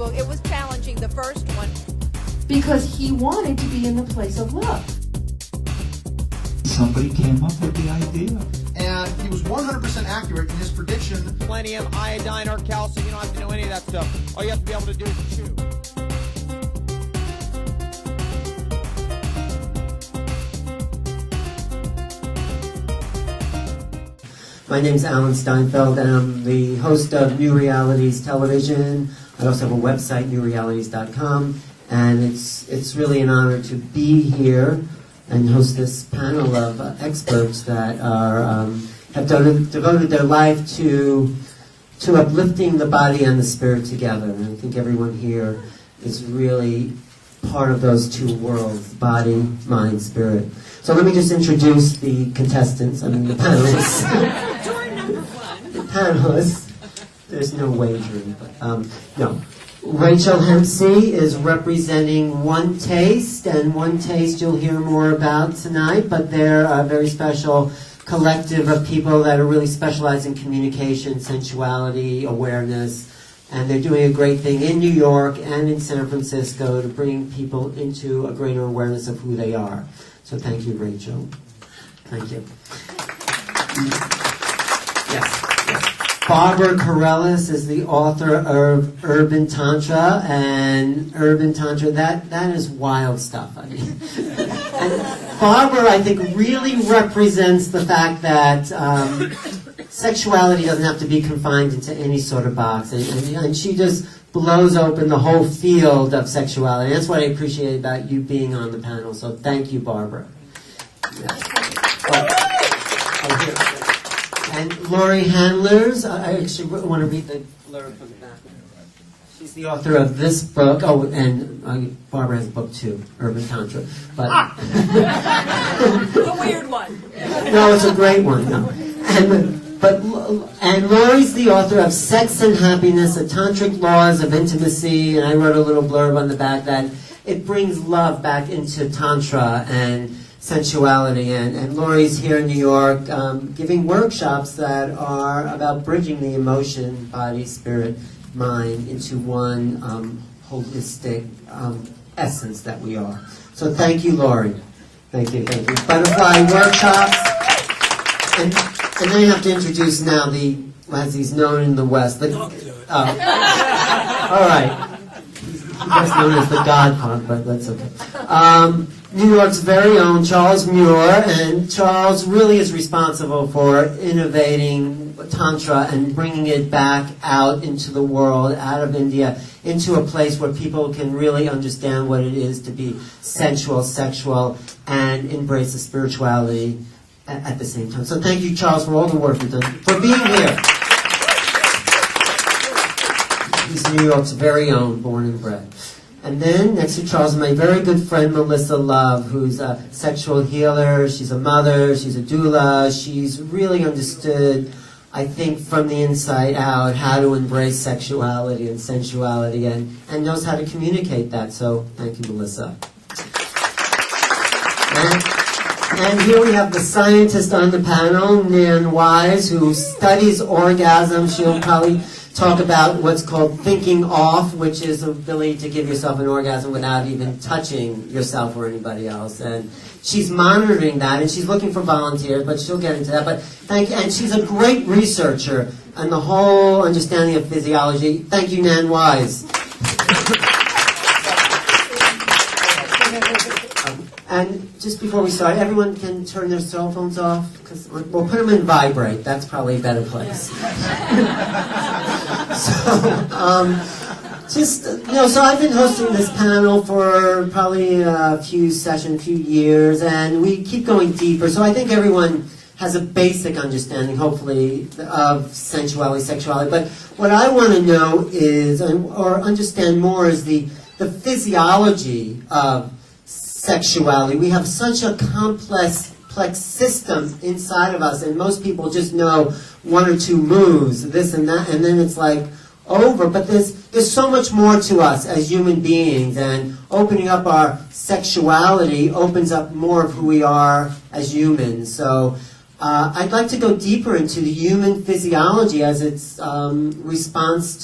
book. It was challenging, the first one. Because he wanted to be in the place of love. Somebody came up with the idea. And he was 100% accurate in his prediction. Plenty of iodine or calcium. You don't have to know any of that stuff. All you have to be able to do is chew. My name's Alan Steinfeld, and I'm the host of New Realities Television. I also have a website, newrealities.com, and it's really an honor to be here and host this panel of experts that are have devoted their life to uplifting the body and the spirit together. And I think everyone here is really part of those two worlds, body, mind, spirit. So let me just introduce the contestants, the panelists. The panelists. There's no wagering, but no. Rachel Hempsey is representing One Taste, and One Taste you'll hear more about tonight, but they're a very special collective of people that are really specialized in communication, sensuality, awareness, and they're doing a great thing in New York and in San Francisco to bring people into a greater awareness of who they are. So thank you, Rachel. Thank you. Yes. Barbara Corellis is the author of Urban Tantra, and Urban Tantra, that is wild stuff. I mean, and Barbara, I think, really represents the fact that sexuality doesn't have to be confined into any sort of box, and she just blows open the whole field of sexuality. That's what I appreciate about you being on the panel. So thank you, Barbara. Yes. And Lori Handlers, I actually want to read the blurb from the back. She's the author of this book. Oh, and Barbara has a book too, Urban Tantra. But The weird one. No, it's a great one. No. And Lori's the author of Sex and Happiness, A Tantric Laws of Intimacy, and I wrote a little blurb on the back that it brings love back into Tantra and sensuality. And Lori's here in New York giving workshops that are about bridging the emotion, body, spirit, mind into one holistic essence that we are. So thank you, Lori. Thank you, thank you. Butterfly workshops. And then you have to introduce now as he's known in the West. All right. He's best known as the Godfather, but that's okay. New York's very own Charles Muir, and Charles really is responsible for innovating Tantra and bringing it back out into the world, out of India, into a place where people can really understand what it is to be sensual, sexual, and embrace the spirituality at the same time. So thank you, Charles, for all the work you've done, for being here. He's New York's very own, born and bred. And then, next to Charles, my very good friend, Melissa Love, who's a sexual healer. She's a mother. She's a doula. She's really understood, I think, from the inside out, how to embrace sexuality and sensuality and knows how to communicate that. So, thank you, Melissa. And here we have the scientist on the panel, Nan Wise, who studies orgasm. She'll probably talk about what's called thinking off, which is the ability to give yourself an orgasm without even touching yourself or anybody else. And she's monitoring that, and she's looking for volunteers, but she'll get into that. But thank you, and she's a great researcher on the whole understanding of physiology. Thank you, Nan Wise. And just before we start, everyone can turn their cell phones off, because we'll put them in vibrate. That's probably a better place. So I've been hosting this panel for probably a few years, and we keep going deeper. So I think everyone has a basic understanding, hopefully, of sensuality, sexuality. But what I want to know is, or understand more, is the physiology of sexuality. We have such a complex system inside of us, and most people just know one or two moves, this and that, and then it's like over. But there's so much more to us as human beings, and opening up our sexuality opens up more of who we are as humans. So I'd like to go deeper into the human physiology as its response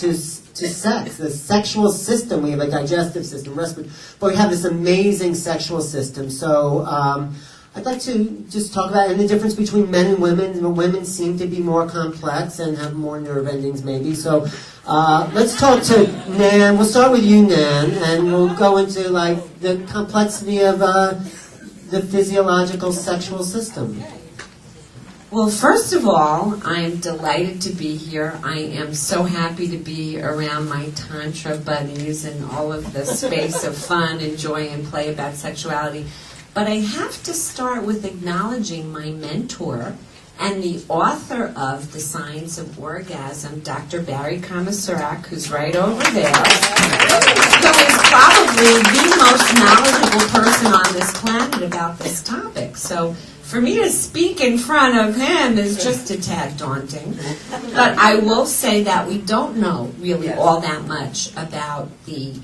to sex. The sexual system, we have a digestive system, respiratory, but we have this amazing sexual system. So I'd like to just talk about and the difference between men and women. Women seem to be more complex and have more nerve endings maybe. So let's talk to Nan. We'll start with you, Nan, and we'll go into like the complexity of the physiological sexual system. Well, first of all, I'm delighted to be here. I am so happy to be around my Tantra buddies and all of the space of fun and joy and play about sexuality. But I have to start with acknowledging my mentor and the author of The Science of Orgasm, Dr. Barry Komisarek, who's right over there, who is probably the most knowledgeable person on this planet about this topic. So for me to speak in front of him is just a tad daunting. But I will say that we don't know really all that much about the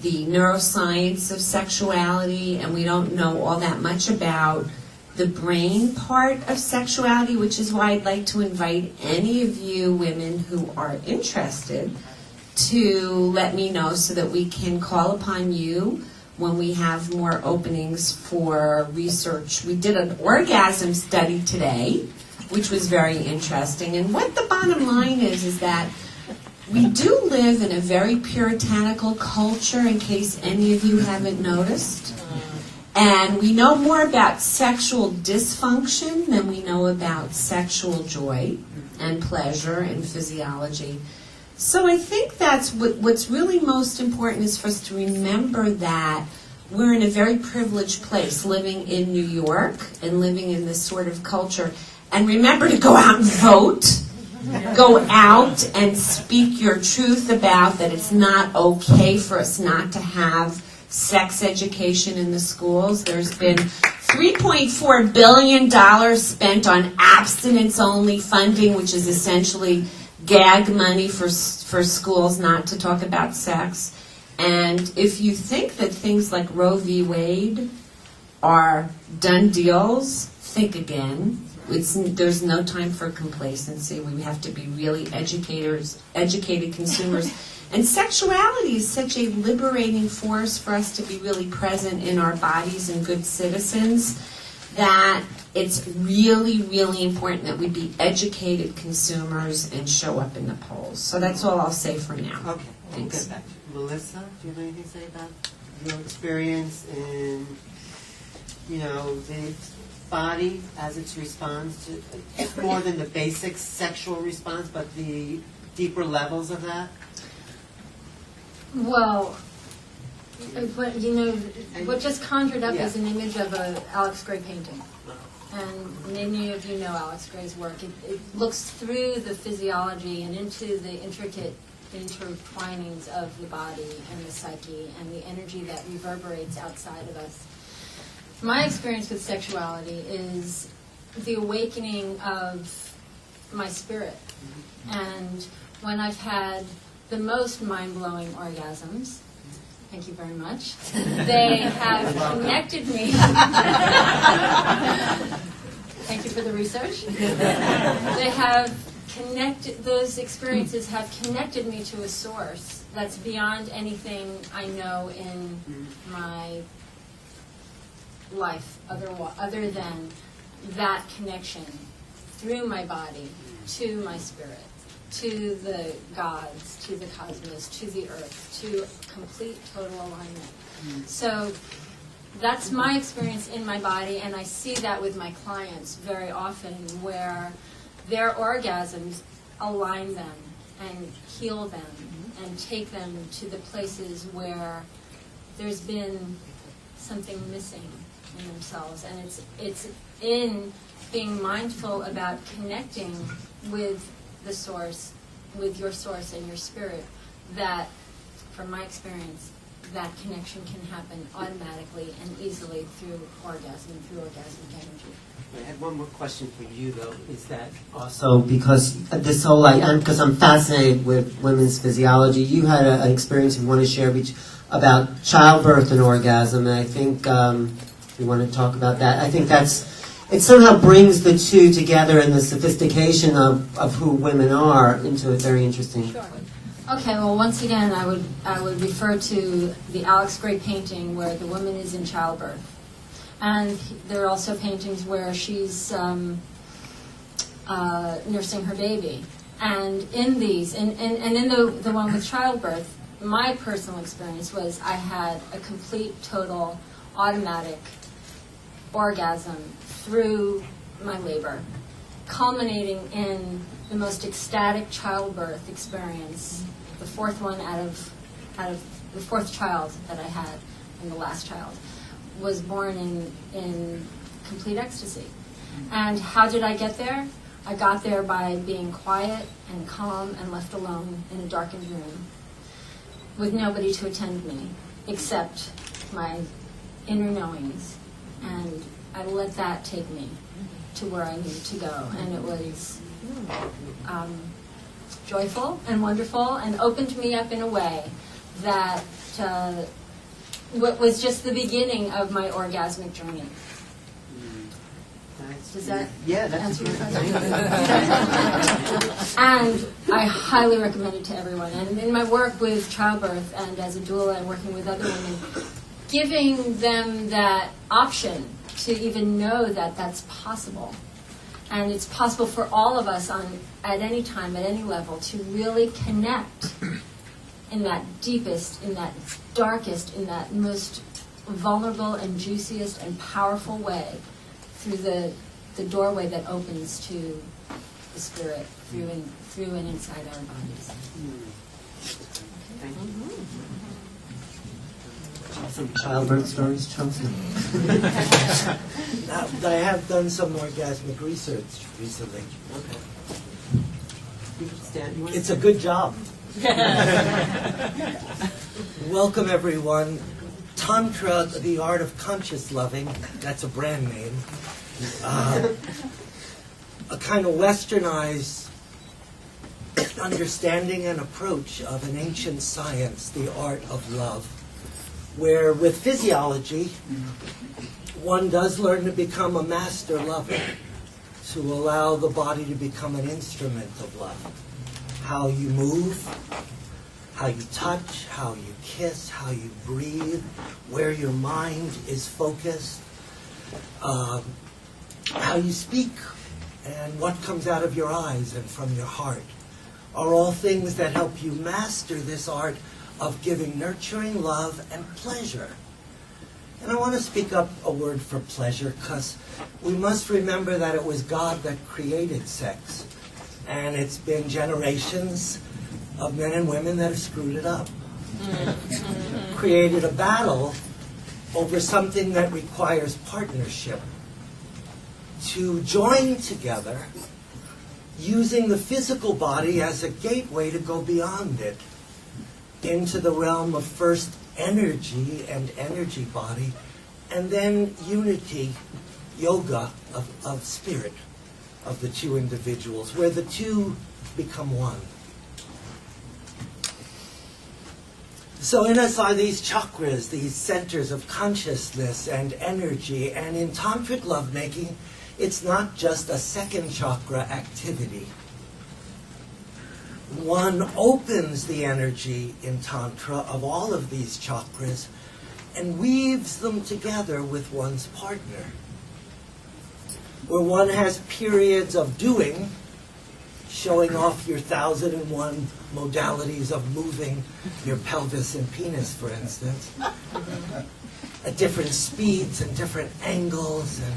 neuroscience of sexuality, and we don't know all that much about the brain part of sexuality, which is why I'd like to invite any of you women who are interested to let me know so that we can call upon you when we have more openings for research. We did an orgasm study today, which was very interesting. And what the bottom line is that we do live in a very puritanical culture, in case any of you haven't noticed. And we know more about sexual dysfunction than we know about sexual joy and pleasure and physiology. So I think that's what's really most important is for us to remember that we're in a very privileged place, living in New York and living in this sort of culture. And remember to go out and vote. Go out and speak your truth about that it's not okay for us not to have sex education in the schools. There's been $3.4 billion spent on abstinence-only funding, which is essentially gag money for schools not to talk about sex. And if you think that things like Roe v. Wade are done deals, think again. There's no time for complacency. We have to be really educated consumers. And sexuality is such a liberating force for us to be really present in our bodies and good citizens that it's really, really important that we be educated consumers and show up in the polls. So that's all I'll say for now. Okay, Thanks. Good. Melissa, do you have anything to say about your experience in, the body as it responds to, it's more than the basic sexual response, but the deeper levels of that? Well, what just conjured up is an image of an Alex Gray painting. And many of you know Alex Gray's work. It looks through the physiology and into the intricate intertwinings of the body and the psyche and the energy that reverberates outside of us. My experience with sexuality is the awakening of my spirit. And when I've had the most mind-blowing orgasms, thank you very much, they have connected me. Thank you for the research. They have connected, those experiences have connected me to a source that's beyond anything I know in my life other than that connection through my body to my spirit, to the gods, to the cosmos, to the earth, to complete total alignment. So that's my experience in my body, and I see that with my clients very often, where their orgasms align them and heal them and take them to the places where there's been something missing in themselves. And it's in being mindful about connecting with the source, with your source and your spirit, that, from my experience, that connection can happen automatically and easily through orgasm, through orgasmic energy. I had one more question for you, though, is that also because this whole, because I'm fascinated with women's physiology, you had an experience you want to share about childbirth and orgasm, and I think you want to talk about that. I think it somehow brings the two together and the sophistication of who women are into a very interesting Sure. Okay, well, once again, I would refer to the Alex Gray painting where the woman is in childbirth, and there are also paintings where she's nursing her baby. And in these, and in the one with childbirth, my personal experience was I had a complete, total, automatic orgasm through my labor, culminating in the most ecstatic childbirth experience, the fourth one out of the fourth child that I had, and the last child, was born in complete ecstasy. And how did I get there? I got there by being quiet and calm and left alone in a darkened room with nobody to attend me except my inner knowings. And I let that take me to where I needed to go. And it was joyful and wonderful and opened me up in a way that what was just the beginning of my orgasmic journey. Does that answer your question? And I highly recommend it to everyone. And in my work with childbirth and as a doula and working with other women, giving them that option to even know that that's possible. And it's possible for all of us at any time, at any level, to really connect in that deepest, in that darkest, in that most vulnerable and juiciest and powerful way through the doorway that opens to the spirit through and inside our bodies. Some childbirth stories, Chelsea? I have done some orgasmic research recently. Okay. It's a good job. Welcome, everyone. Tantra, the art of conscious loving, that's a brand name. A kind of westernized understanding and approach of an ancient science, the art of love, where with physiology, one does learn to become a master lover, to allow the body to become an instrument of love. How you move, how you touch, how you kiss, how you breathe, where your mind is focused, how you speak, and what comes out of your eyes and from your heart are all things that help you master this art of giving nurturing love and pleasure. And I want to speak up a word for pleasure because we must remember that it was God that created sex. And it's been generations of men and women that have screwed it up. Created a battle over something that requires partnership. To join together using the physical body as a gateway to go beyond it into the realm of first energy and energy body, and then unity, yoga of spirit of the two individuals, where the two become one. So in us are these chakras, these centers of consciousness and energy, and in tantric lovemaking, it's not just a second chakra activity. One opens the energy in Tantra of all of these chakras and weaves them together with one's partner. Where one has periods of doing, showing off your 1,001 modalities of moving your pelvis and penis, for instance, at different speeds and different angles and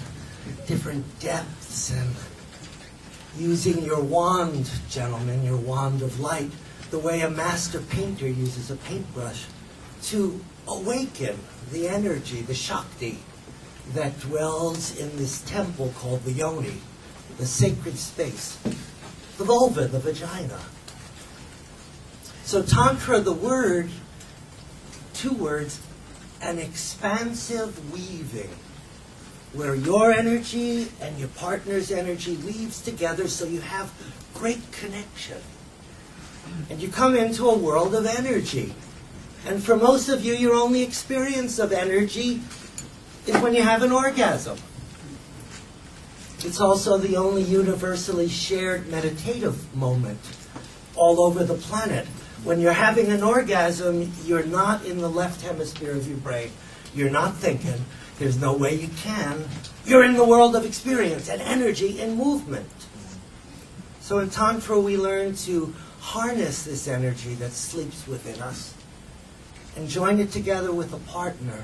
different depths, and using your wand, gentlemen, your wand of light, the way a master painter uses a paintbrush to awaken the energy, the Shakti, that dwells in this temple called the Yoni, the sacred space, the vulva, the vagina. So Tantra, the word, 2 words, an expansive weaving, where your energy and your partner's energy weaves together so you have great connection. And you come into a world of energy. And for most of you, your only experience of energy is when you have an orgasm. It's also the only universally shared meditative moment all over the planet, When you're having an orgasm, you're not in the left hemisphere of your brain. You're not thinking. There's no way you can. You're in the world of experience and energy and movement. So in Tantra, we learn to harness this energy that sleeps within us and join it together with a partner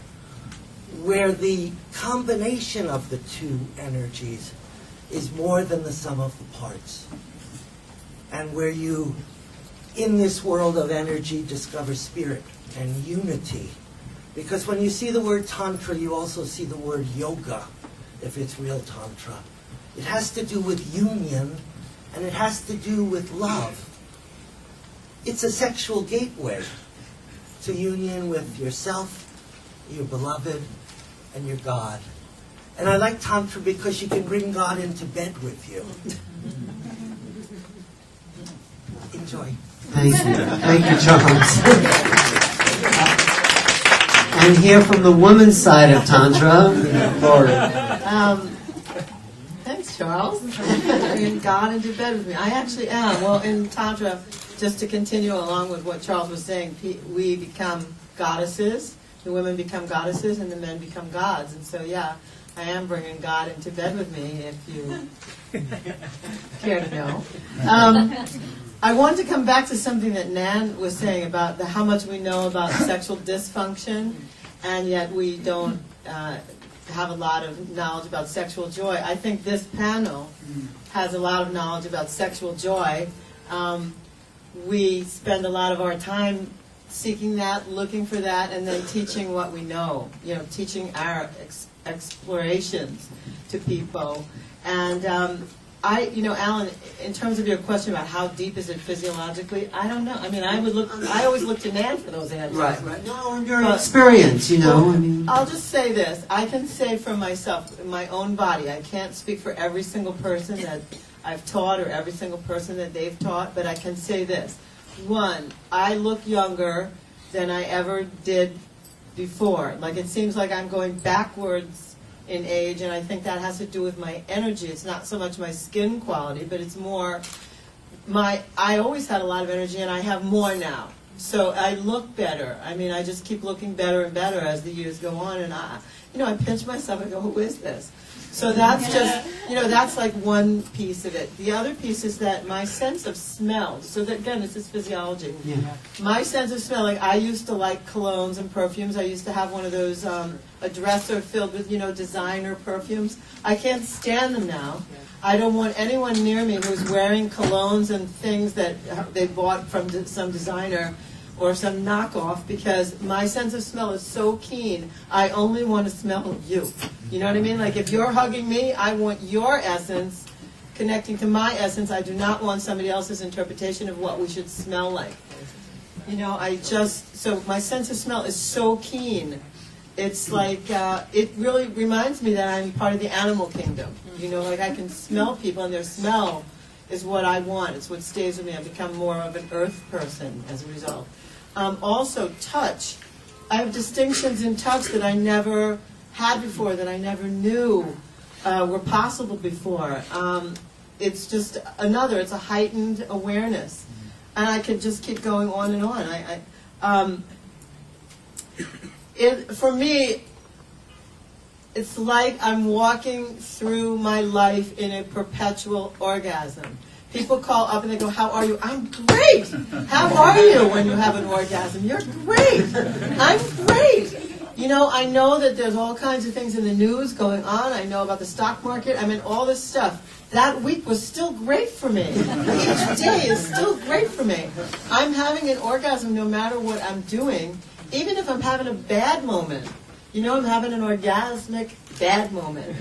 where the combination of the two energies is more than the sum of the parts. And where you, in this world of energy, discover spirit and unity. Because when you see the word Tantra, you also see the word yoga, if it's real Tantra. It has to do with union, and it has to do with love. It's a sexual gateway to union with yourself, your beloved, and your God. And I like Tantra because you can bring God into bed with you. Enjoy. Thank you. Thank you, Charles. And here from the woman's side of Tantra, Laura. Thanks, Charles. Bringing God into bed with me. I actually am. Well, in Tantra, just to continue along with what Charles was saying, we become goddesses. The women become goddesses, and the men become gods. And so, yeah, I am bringing God into bed with me, if you care to know. I wanted to come back to something that Nan was saying about how much we know about sexual dysfunction, and yet we don't have a lot of knowledge about sexual joy. I think this panel has a lot of knowledge about sexual joy. We spend a lot of our time seeking that, looking for that, and then teaching what we know, teaching our explorations to people. And Alan, in terms of your question about how deep is it physiologically, I don't know. I mean, I always look to Nan for those answers. Right. No, your experience, Well, I mean. I'll just say this. I can say for myself, in my own body, I can't speak for every single person that I've taught or every single person that they've taught, but I can say this. One, I look younger than I ever did before. Like, it seems like I'm going backwards in age, and I think that has to do with my energy. It's not so much my skin quality, but it's more I always had a lot of energy, and I have more now. So I look better. I mean, I just keep looking better and better as the years go on, and I pinch myself and go, who is this? So that's just, that's like one piece of it. The other piece is that my sense of smell, so that, again, this is physiology. Yeah. My sense of smell, like I used to like colognes and perfumes. I used to have one of those, a dresser filled with, designer perfumes. I can't stand them now. I don't want anyone near me who's wearing colognes and things that they bought from some designer or some knockoff, because my sense of smell is so keen. I only want to smell you. You know what I mean? Like, if you're hugging me, I want your essence connecting to my essence. I do not want somebody else's interpretation of what we should smell like. So my sense of smell is so keen. It's like, it really reminds me that I'm part of the animal kingdom. Like I can smell people, and their smell is what I want. It's what stays with me. I've become more of an earth person as a result. Also, touch. I have distinctions in touch that I never had before, that I never knew were possible before. It's just it's a heightened awareness. And I could just keep going on and on. For me, it's like I'm walking through my life in a perpetual orgasm. People call up and they go, how are you? I'm great. How are you when you have an orgasm? You're great. I'm great. I know that there's all kinds of things in the news going on. I know about the stock market. I mean, all this stuff. That week was still great for me. Each day is still great for me. I'm having an orgasm no matter what I'm doing, even if I'm having a bad moment. I'm having an orgasmic bad moment.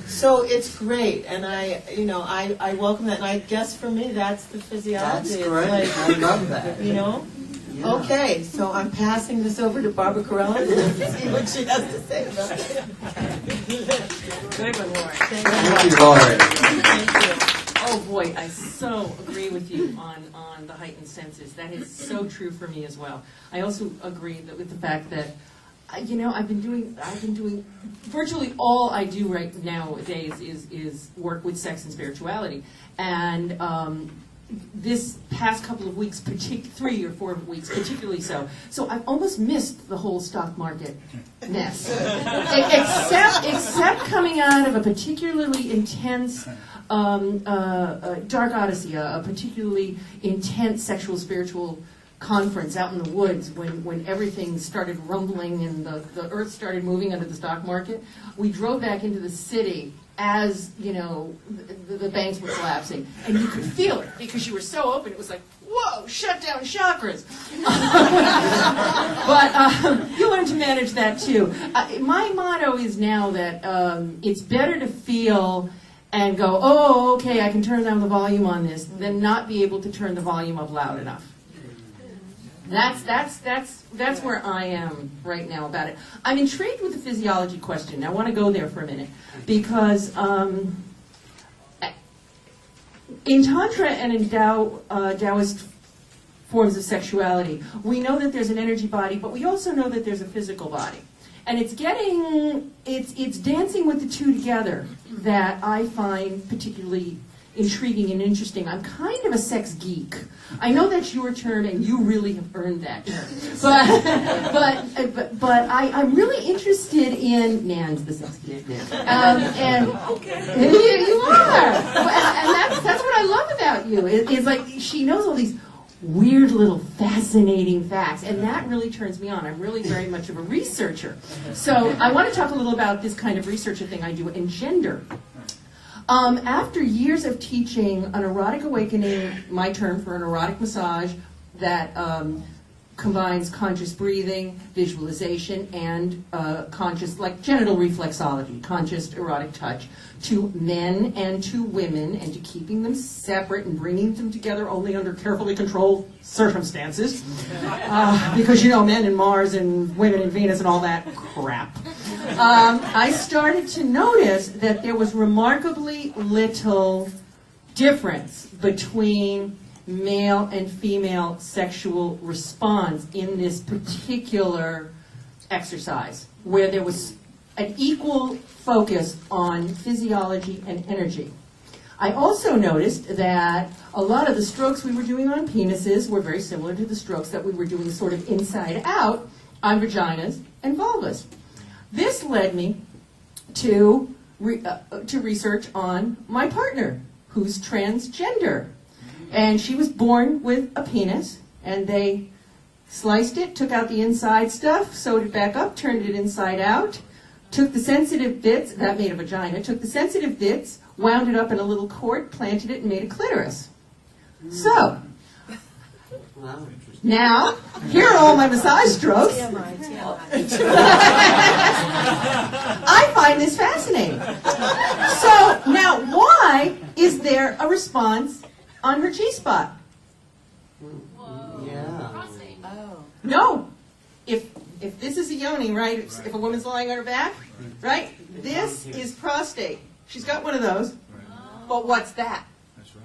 So it's great, and I welcome that, and I guess for me that's the physiology. That's great. It's I love that. Yeah. Okay, so I'm passing this over to Barbara Corella to see what she has to say about it. Good one, Lauren. Thank you, Lauren. Thank you. Oh boy, I so agree with you on the heightened senses. That is so true for me as well. I also agree with the fact that I've been doing virtually all I do right nowadays is work with sex and spirituality, and this past couple of weeks, 3 or 4 weeks, particularly so. So I've almost missed the whole stock market mess, except coming out of a particularly intense dark odyssey, a particularly intense sexual spiritual conference out in the woods when everything started rumbling and the earth started moving under the stock market. We drove back into the city as, you know, the banks were collapsing. And you could feel it because you were so open. It was like, whoa, shut down chakras. But you learn to manage that too. My motto is now that it's better to feel and go, oh, okay, I can turn down the volume on this, than not be able to turn the volume up loud enough. That's where I am right now about it. I'm intrigued with the physiology question. I want to go there for a minute because in Tantra and in Taoist forms of sexuality, we know that there's an energy body, but we also know that there's a physical body. And it's dancing with the two together that I find particularly intriguing and interesting. I'm kind of a sex geek. I know that's your term, and you really have earned that term. But I'm really interested in Nan's the sex geek. And you are. And that's what I love about you. It's like she knows all these weird little fascinating facts, and that really turns me on. I'm really very much of a researcher. So I want to talk a little about this kind of researcher thing I do in gender. After years of teaching an erotic awakening, my term for an erotic massage that combines conscious breathing, visualization, and conscious, like genital reflexology, conscious erotic touch, to men and to women, and to keeping them separate and bringing them together only under carefully controlled circumstances. Because, you know, men and Mars and women and Venus and all that crap. I started to notice that there was remarkably little difference between male and female sexual response in this particular exercise, where there was an equal focus on physiology and energy. I also noticed that a lot of the strokes we were doing on penises were very similar to the strokes that we were doing sort of inside out on vaginas and vulvas. This led me to research on my partner, who's transgender. And she was born with a penis, and they sliced it, took out the inside stuff, sewed it back up, turned it inside out, took the sensitive bits, that made a vagina, took the sensitive bits, wound it up in a little cord, planted it, and made a clitoris. So, now, here are all my massage strokes. I find this fascinating. So, now, why is there a response on her G-spot? Yeah. No. If this is a yoni, right, if a woman's lying on her back, right, this is prostate. She's got one of those. But what's that?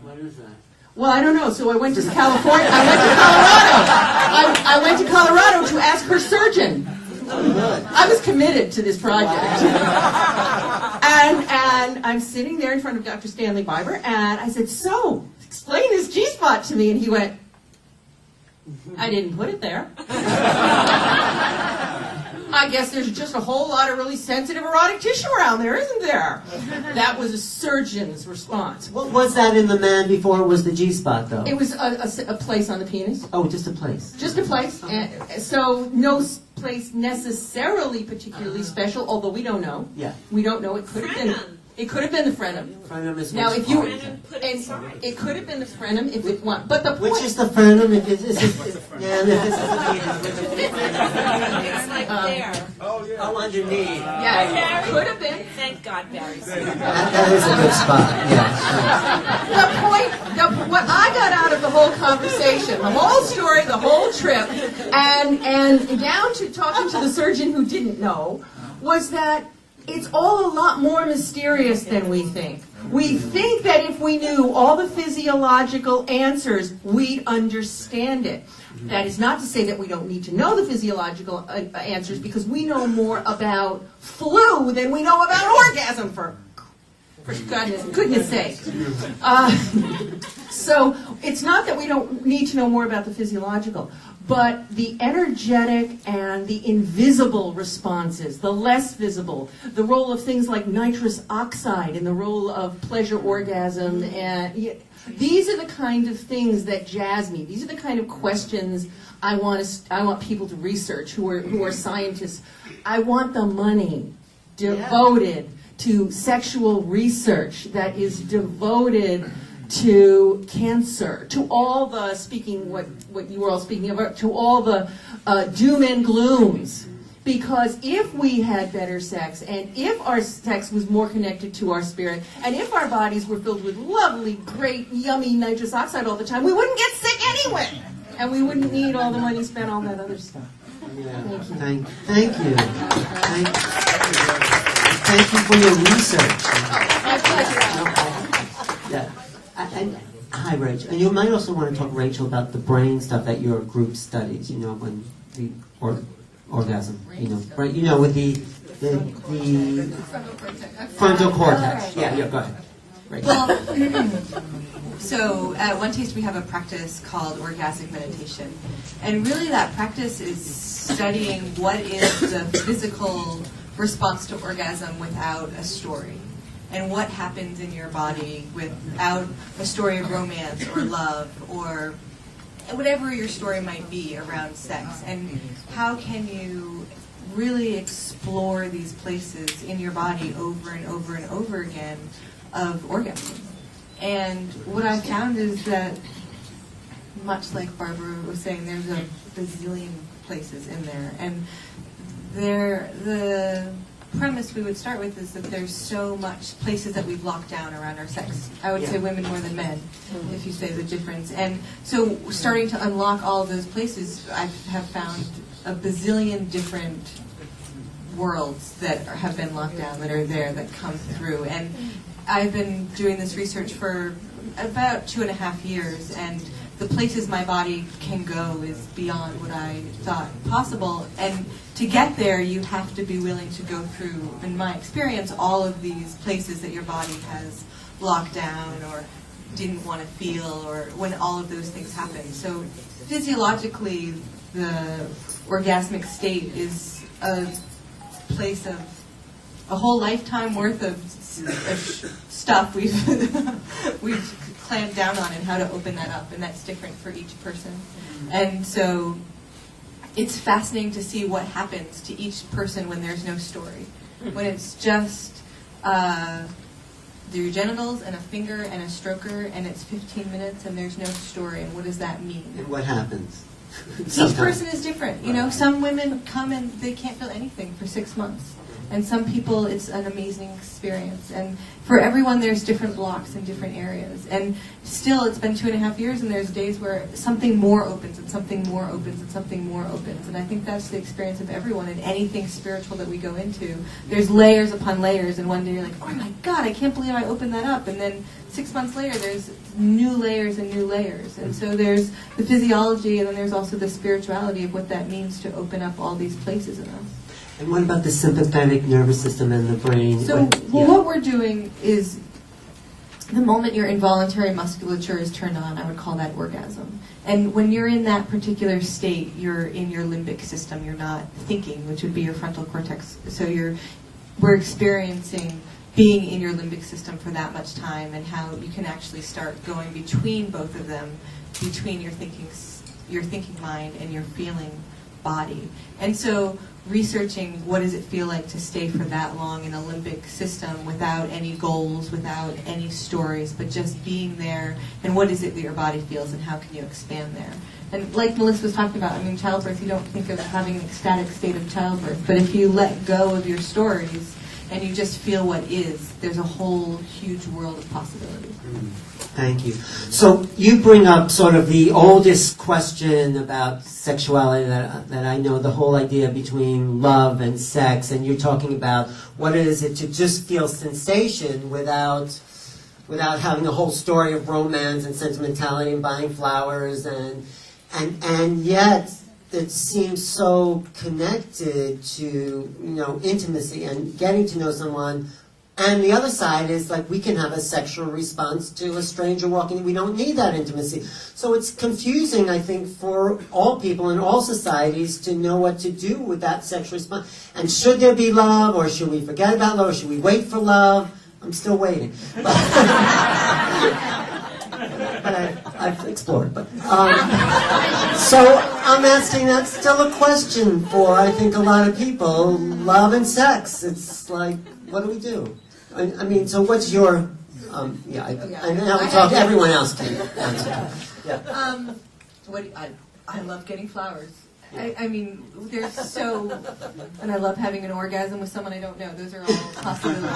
What is that? Well, I don't know. So I went to California. I went to Colorado to ask her surgeon. I was committed to this project. And I'm sitting there in front of Dr. Stanley Biber, and I said, so, explain this G-spot to me. And he went, I didn't put it there. I guess there's just a whole lot of really sensitive erotic tissue around there, isn't there? That was a surgeon's response. What was that in the man before it was the G-spot, though? It was a place on the penis. Oh, just a place. Just a place. And so no place necessarily particularly special, although we don't know. Yeah. We don't know. It could have been. It could have been the frenum. Frenum is now, which if you part? it could have been the frenum if it won. But the point, which is the frenum? If it's yeah, if it's It's like there. oh underneath. yeah, it could have been. Thank God Barry's there. That is a good spot. Yeah. What I got out of the whole conversation, the whole story, the whole trip, and down to talking to the surgeon who didn't know, was that it's all a lot more mysterious than we think. We think that if we knew all the physiological answers, we'd understand it. That is not to say that we don't need to know the physiological answers, because we know more about flu than we know about orgasm. For goodness sake. So it's not that we don't need to know more about the physiological, but the energetic and the invisible responses, the less visible, the role of things like nitrous oxide and the role of pleasure orgasm, and these are the kind of things that jazz me. These are the kind of questions I want people to research who are scientists. I want the money devoted to sexual research that is devoted to cancer, to all the, speaking what you were all speaking about, to all the doom and glooms. Because if we had better sex, and if our sex was more connected to our spirit, and if our bodies were filled with lovely, great, yummy nitrous oxide all the time, we wouldn't get sick anyway. And we wouldn't need all the money spent on that other stuff. Yeah. Thank you. Thank you. Thank you for your research. My pleasure. Yeah. And hi, Rachel. And you might also want to talk, Rachel, about the brain stuff that your group studies. When the orgasm. Right? With the frontal cortex. Yeah. Go ahead. Rachel. Well, so at One Taste we have a practice called orgasmic meditation. And really that practice is studying what is the physical response to orgasm without a story. And what happens in your body without a story of romance or love or whatever your story might be around sex. And how can you really explore these places in your body over and over and over again of orgasm. And what I found is that, much like Barbara was saying, there's a bazillion places in there. And the premise we would start with is that there's so much places that we've locked down around our sex. I would say women more than men, if you say the difference. And so starting to unlock all of those places, I have found a bazillion different worlds that have been locked down, that are there, that come through. And I've been doing this research for about 2.5 years, and the places my body can go is beyond what I thought possible. And to get there, you have to be willing to go through, in my experience, all of these places that your body has locked down or didn't want to feel, or when all of those things happen. So physiologically, the orgasmic state is a place of a whole lifetime worth of stuff we've clamped down on, and how to open that up, and that's different for each person. And so it's fascinating to see what happens to each person when there's no story, when it's just your genitals and a finger and a stroker, and it's 15 minutes and there's no story. And what does that mean? And what happens? Each person is different. Some women come and they can't feel anything for 6 months. And some people, it's an amazing experience. And for everyone, there's different blocks in different areas. And still, it's been 2.5 years, and there's days where something more opens, and something more opens, and something more opens. And I think that's the experience of everyone in anything spiritual that we go into. There's layers upon layers, and one day you're like, oh my God, I can't believe I opened that up. And then 6 months later, there's new layers and new layers. And so there's the physiology, and then there's also the spirituality of what that means to open up all these places in us. And what about the sympathetic nervous system and the brain? So, what we're doing is, the moment your involuntary musculature is turned on, I would call that orgasm. And when you're in that particular state, you're in your limbic system. You're not thinking, which would be your frontal cortex. So we're experiencing being in your limbic system for that much time, and how you can actually start going between both of them, between your thinking mind and your feeling body. And so researching what does it feel like to stay for that long in a limbic system without any goals, without any stories, but just being there, and what is it that your body feels, and how can you expand there? And like Melissa was talking about, childbirth, you don't think of having an ecstatic state of childbirth, but if you let go of your stories and you just feel what is, there's a whole huge world of possibilities. Thank you. So you bring up sort of the oldest question about sexuality that I know, the whole idea between love and sex, and you're talking about what is it to just feel sensation without having a whole story of romance and sentimentality and buying flowers, and yet it seems so connected to intimacy and getting to know someone And the other side is like we can have a sexual response to a stranger walking. We don't need that intimacy. So it's confusing, I think, for all people in all societies to know what to do with that sexual response. And should there be love, or should we forget about love, or should we wait for love? I'm still waiting. But I've explored. But so I'm asking, that's still a question for, I think, a lot of people. Love and sex. It's like, what do we do? I mean, so what's your, and now we talk, everyone else can answer. Yeah. I love getting flowers. I mean, they're so, and I love having an orgasm with someone I don't know. Those are all possibilities.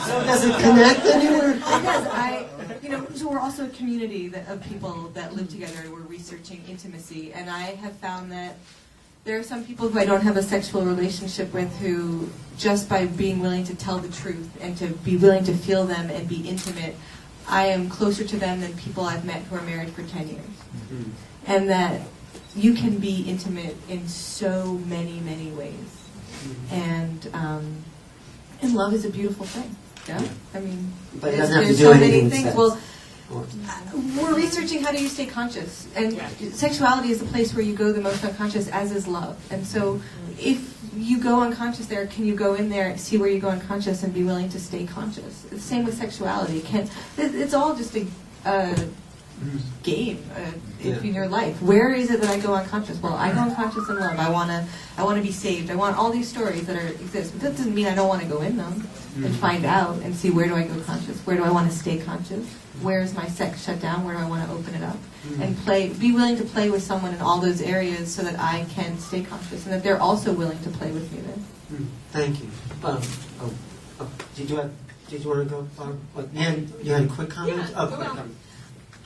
So does it connect anywhere? It does. So we're also a community of people that live together, and we're researching intimacy. And I have found that there are some people who I don't have a sexual relationship with who, just by being willing to tell the truth and to be willing to feel them and be intimate, I am closer to them than people I've met who are married for 10 years. Mm-hmm. And that you can be intimate in so many, many ways. Mm-hmm. And love is a beautiful thing. Yeah? I mean, but it doesn't have to do so anything many things. Well, we're researching how do you stay conscious, and sexuality is a place where you go the most unconscious, as is love. And so if you go unconscious there, can you go in there and see where you go unconscious and be willing to stay conscious? The same with sexuality. It's all just a game in your life. Where is it that I go unconscious? Well, I go unconscious in love. I want to be saved. I want all these stories that exist. But that doesn't mean I don't want to go in them and find out and see, where do I go conscious? Where do I want to stay conscious? Where is my sex shut down? Where do I want to open it up? And be willing to play with someone in all those areas so that I can stay conscious and that they're also willing to play with me there. Thank you. Did you want to go? You had a quick comment? Yeah, quick comment.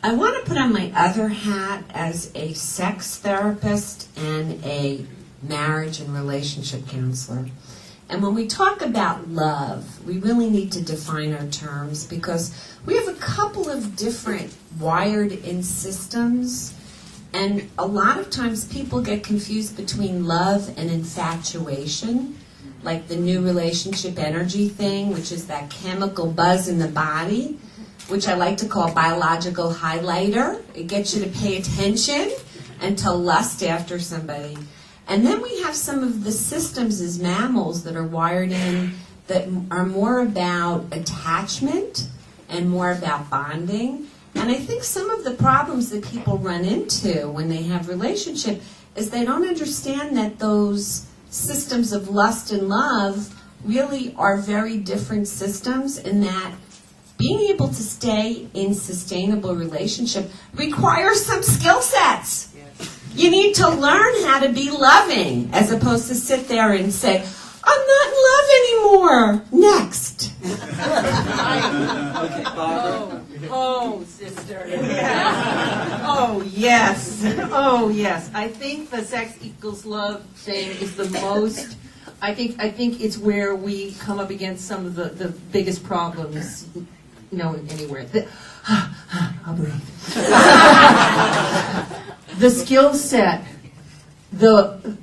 I want to put on my other hat as a sex therapist and a marriage and relationship counselor. And when we talk about love, we really need to define our terms, because we have a couple of different wired-in systems, and a lot of times people get confused between love and infatuation, like the new relationship energy thing, which is that chemical buzz in the body, which I like to call biological highlighter. It gets you to pay attention and to lust after somebody. And then we have some of the systems as mammals that are wired in that are more about attachment and more about bonding. And I think some of the problems that people run into when they have relationship is they don't understand that those systems of lust and love really are very different systems, and that being able to stay in sustainable relationship requires some skill sets. You need to learn how to be loving, as opposed to sit there and say, I'm not in love anymore. Next. Oh, sister. Oh, yes. Oh, yes. I think the sex equals love thing is the most, I think it's where we come up against some of the biggest problems, anywhere. I'll breathe. The skill set, the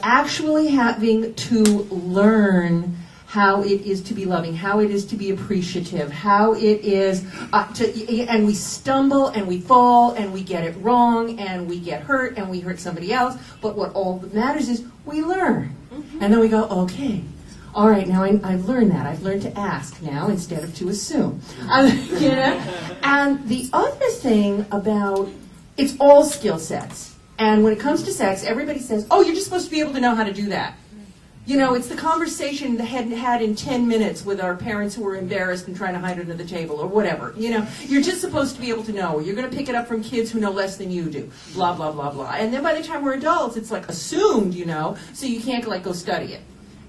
actually having to learn how it is to be loving, how it is to be appreciative, how it is and we stumble and we fall and we get it wrong and we get hurt and we hurt somebody else. But what all that matters is we learn, and then we go, okay. All right, now I've learned that. I've learned to ask now instead of to assume. And the other thing about, it's all skill sets. And when it comes to sex, everybody says, oh, you're just supposed to be able to know how to do that. It's the conversation that had in 10 minutes with our parents who were embarrassed and trying to hide under the table or whatever. You're just supposed to be able to know. You're going to pick it up from kids who know less than you do. Blah, blah, blah, blah. And then by the time we're adults, it's like assumed, so you can't go study it.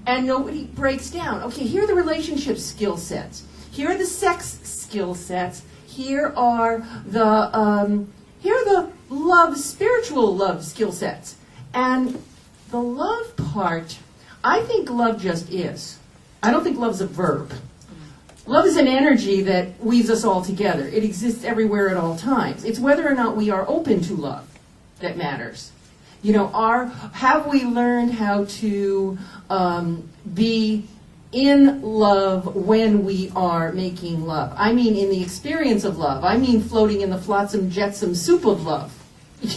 And nobody breaks down. Okay, here are the relationship skill sets. Here are the sex skill sets. Here are the spiritual love skill sets. And the love part, I think love just is. I don't think love's a verb. Love is an energy that weaves us all together. It exists everywhere at all times. It's whether or not we are open to love that matters. Have we learned how to be in love when we are making love. I mean in the experience of love. I mean floating in the flotsam jetsam soup of love.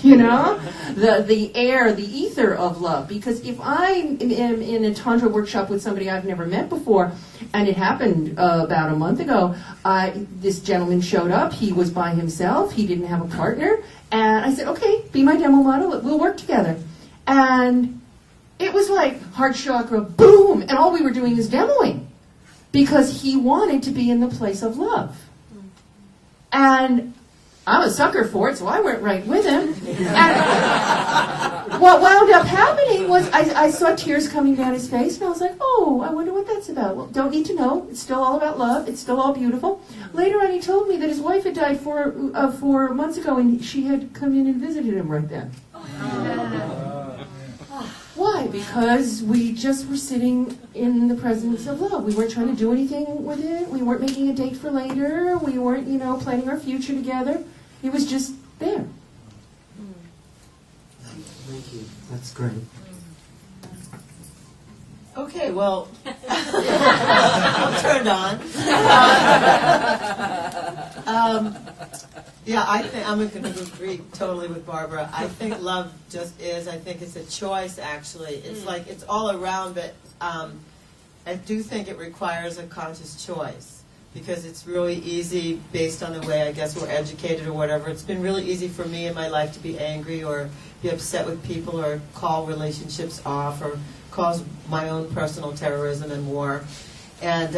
You know? The air, the ether of love. Because if I am in a Tantra workshop with somebody I've never met before, and it happened about a month ago, this gentleman showed up, he was by himself, he didn't have a partner, and I said, okay, be my demo model, we'll work together. And it was like heart chakra, boom, and all we were doing is demoing. Because he wanted to be in the place of love. And I'm a sucker for it, so I went right with him. And what wound up happening was I saw tears coming down his face, and I was like, oh, I wonder what that's about. Well, don't need to know. It's still all about love. It's still all beautiful. Later on, he told me that his wife had died 4 months ago, and she had come in and visited him right then. Why? Because we just were sitting in the presence of love. We weren't trying to do anything with it. We weren't making a date for later. We weren't, planning our future together. It was just there. Thank you. That's great. Okay, well, I'm turned on. Yeah, I think I'm going to agree totally with Barbara. I think love just is. I think it's a choice, actually. It's like it's all around, but I do think it requires a conscious choice because it's really easy based on the way I guess we're educated or whatever. It's been really easy for me in my life to be angry or be upset with people or call relationships off or cause my own personal terrorism and war. And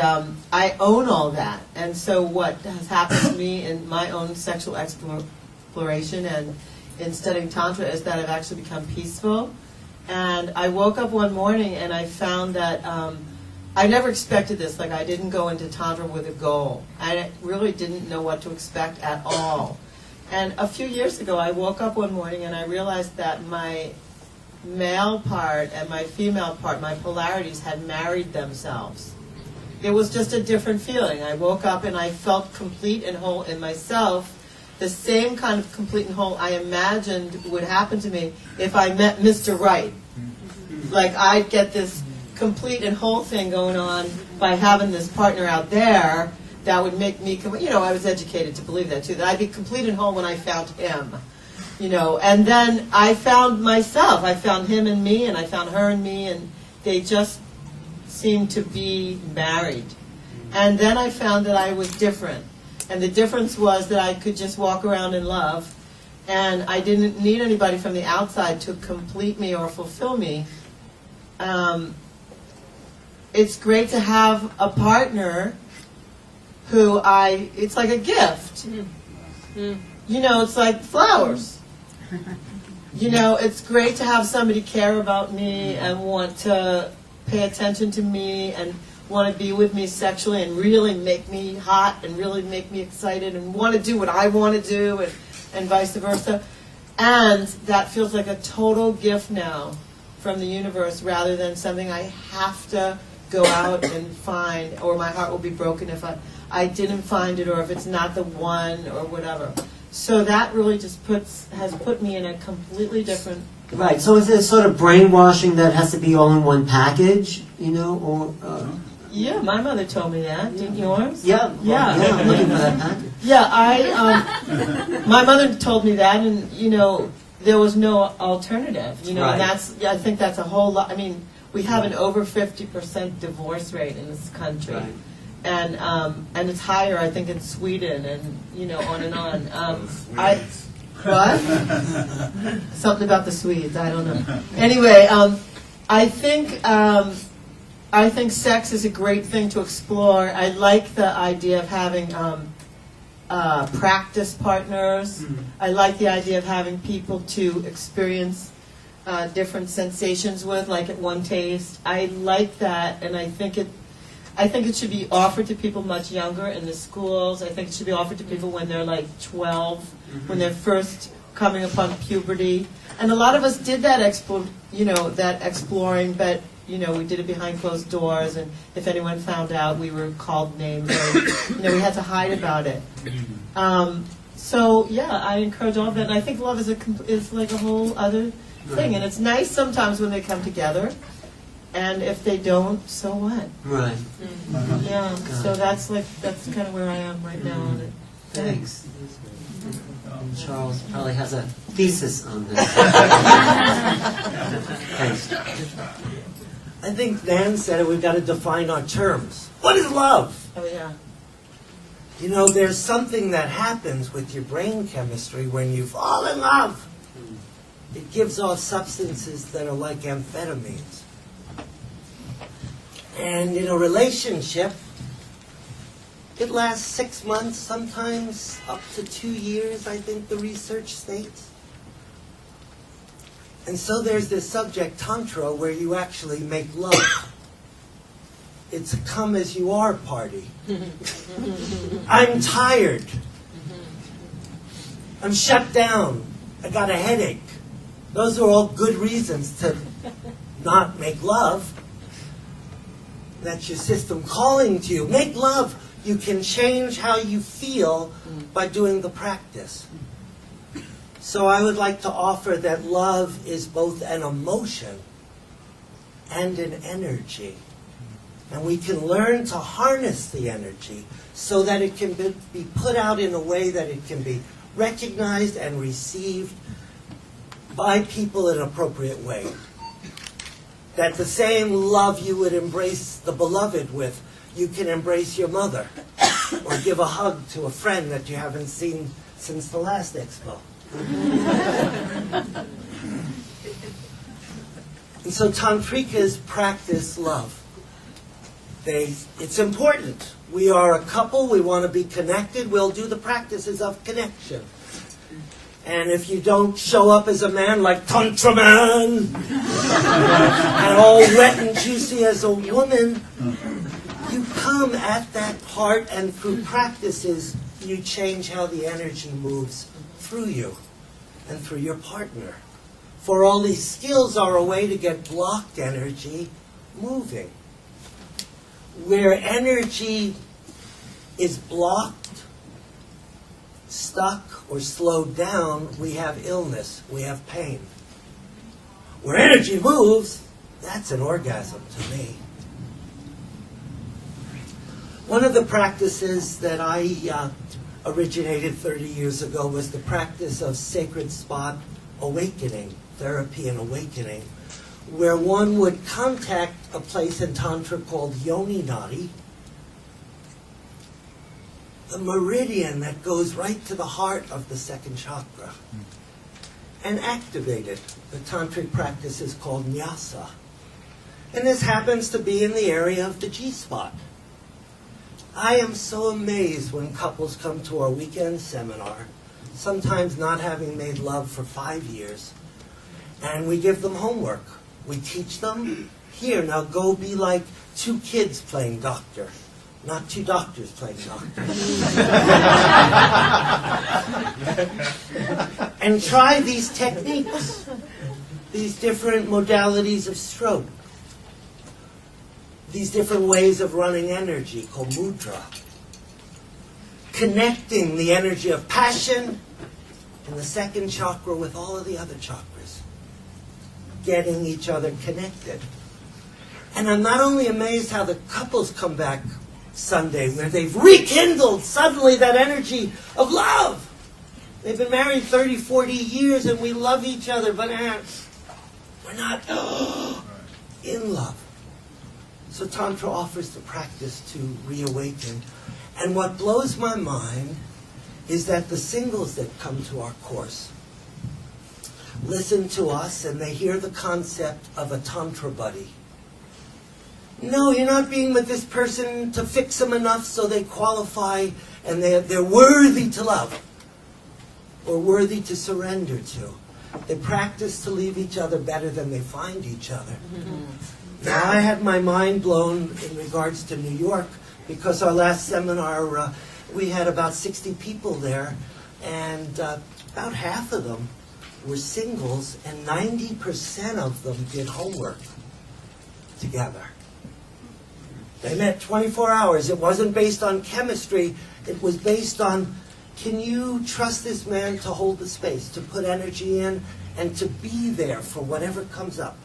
I own all that. And so what has happened to me in my own sexual exploration and in studying Tantra is that I've actually become peaceful. And I woke up one morning and I found that I never expected this. Like I didn't go into Tantra with a goal. I really didn't know what to expect at all. And a few years ago I woke up one morning and I realized that my male part and my female part, my polarities, had married themselves. It was just a different feeling. I woke up and I felt complete and whole in myself, the same kind of complete and whole I imagined would happen to me if I met Mr. Right. Like I'd get this complete and whole thing going on by having this partner out there that would make me, I was educated to believe that too, that I'd be complete and whole when I found him. And then I found myself. I found him in me, and I found her in me, and they just seemed to be married. And then I found that I was different. And the difference was that I could just walk around in love, and I didn't need anybody from the outside to complete me or fulfill me. It's great to have a partner who it's like a gift. It's like flowers. It's great to have somebody care about me and want to pay attention to me and want to be with me sexually and really make me hot and really make me excited and want to do what I want to do and vice versa. And that feels like a total gift now from the universe rather than something I have to go out and find, or my heart will be broken if I didn't find it or if it's not the one or whatever. So that really just has put me in a completely different... Right, so is it sort of brainwashing that has to be all in one package, or... Yeah, my mother told me that. Didn't yours? Yeah, I'm looking for that package. Yeah, my mother told me that, and, there was no alternative, Right. And I think that's a whole lot. I mean, we have an over 50% divorce rate in this country. Right. And it's higher, I think, in Sweden, and on and on. What? Something about the Swedes. I don't know. Anyway, I think sex is a great thing to explore. I like the idea of having practice partners. I like the idea of having people to experience different sensations with, like at one taste. I like that, and I think it should be offered to people much younger in the schools. I think it should be offered to people when they're like 12, when they're first coming upon puberty. And a lot of us did that exploring, but we did it behind closed doors, and if anyone found out, we were called names, or we had to hide about it. So yeah, I encourage all of that, and I think love is like a whole other thing, and it's nice sometimes when they come together. And if they don't, so what? Right. Yeah. So that's kind of where I am right now on it. Thanks. And Charles probably has a thesis on this. Thanks. I think Dan said it, we've got to define our terms. What is love? Oh, yeah. You know, there's something that happens with your brain chemistry when you fall in love. It gives off substances that are like amphetamines. And in a relationship, it lasts 6 months, sometimes up to 2 years, I think the research states. And so there's this subject, Tantra, where you actually make love. It's a come-as-you-are party. I'm tired. I'm shut down. I got a headache. Those are all good reasons to not make love. That's your system calling to you. Make love. You can change how you feel by doing the practice. So I would like to offer that love is both an emotion and an energy. And we can learn to harness the energy so that it can be put out in a way that it can be recognized and received by people in an appropriate way. That the same love you would embrace the beloved with, you can embrace your mother or give a hug to a friend that you haven't seen since the last Expo. And so Tantrikas practice love. It's important. We are a couple. We want to be connected. We'll do the practices of connection. And if you don't show up as a man like Tantra Man and all wet and juicy as a woman, you come at that heart, and through practices, you change how the energy moves through you and through your partner. For all these skills are a way to get blocked energy moving. Where energy is blocked, stuck, or slowed down, we have illness, we have pain. Where energy moves, that's an orgasm to me. One of the practices that I originated 30 years ago was the practice of sacred spot awakening, therapy and awakening, where one would contact a place in Tantra called Yoni Nadi, the meridian that goes right to the heart of the second chakra, and activate it. The Tantric practice is called Nyasa. And this happens to be in the area of the G-spot. I am so amazed when couples come to our weekend seminar, sometimes not having made love for 5 years, and we give them homework. We teach them, here, now go be like 2 kids playing doctor, not 2 doctors playing doctor. And try these techniques, these different modalities of stroke, these different ways of running energy called mudra, connecting the energy of passion in the second chakra with all of the other chakras, getting each other connected. And I'm not only amazed how the couples come back Sunday where they've rekindled suddenly that energy of love. They've been married 30, 40 years and we love each other, but we're not in love. So Tantra offers the practice to reawaken. And what blows my mind is that the singles that come to our course listen to us and they hear the concept of a Tantra buddy. No, you're not being with this person to fix them enough so they qualify and they're worthy to love or worthy to surrender to. They practice to leave each other better than they find each other. Now, I had my mind blown in regards to New York because our last seminar, we had about 60 people there, and about half of them were singles, and 90% of them did homework together. They met 24 hours. It wasn't based on chemistry. It was based on, can you trust this man to hold the space, to put energy in, and to be there for whatever comes up?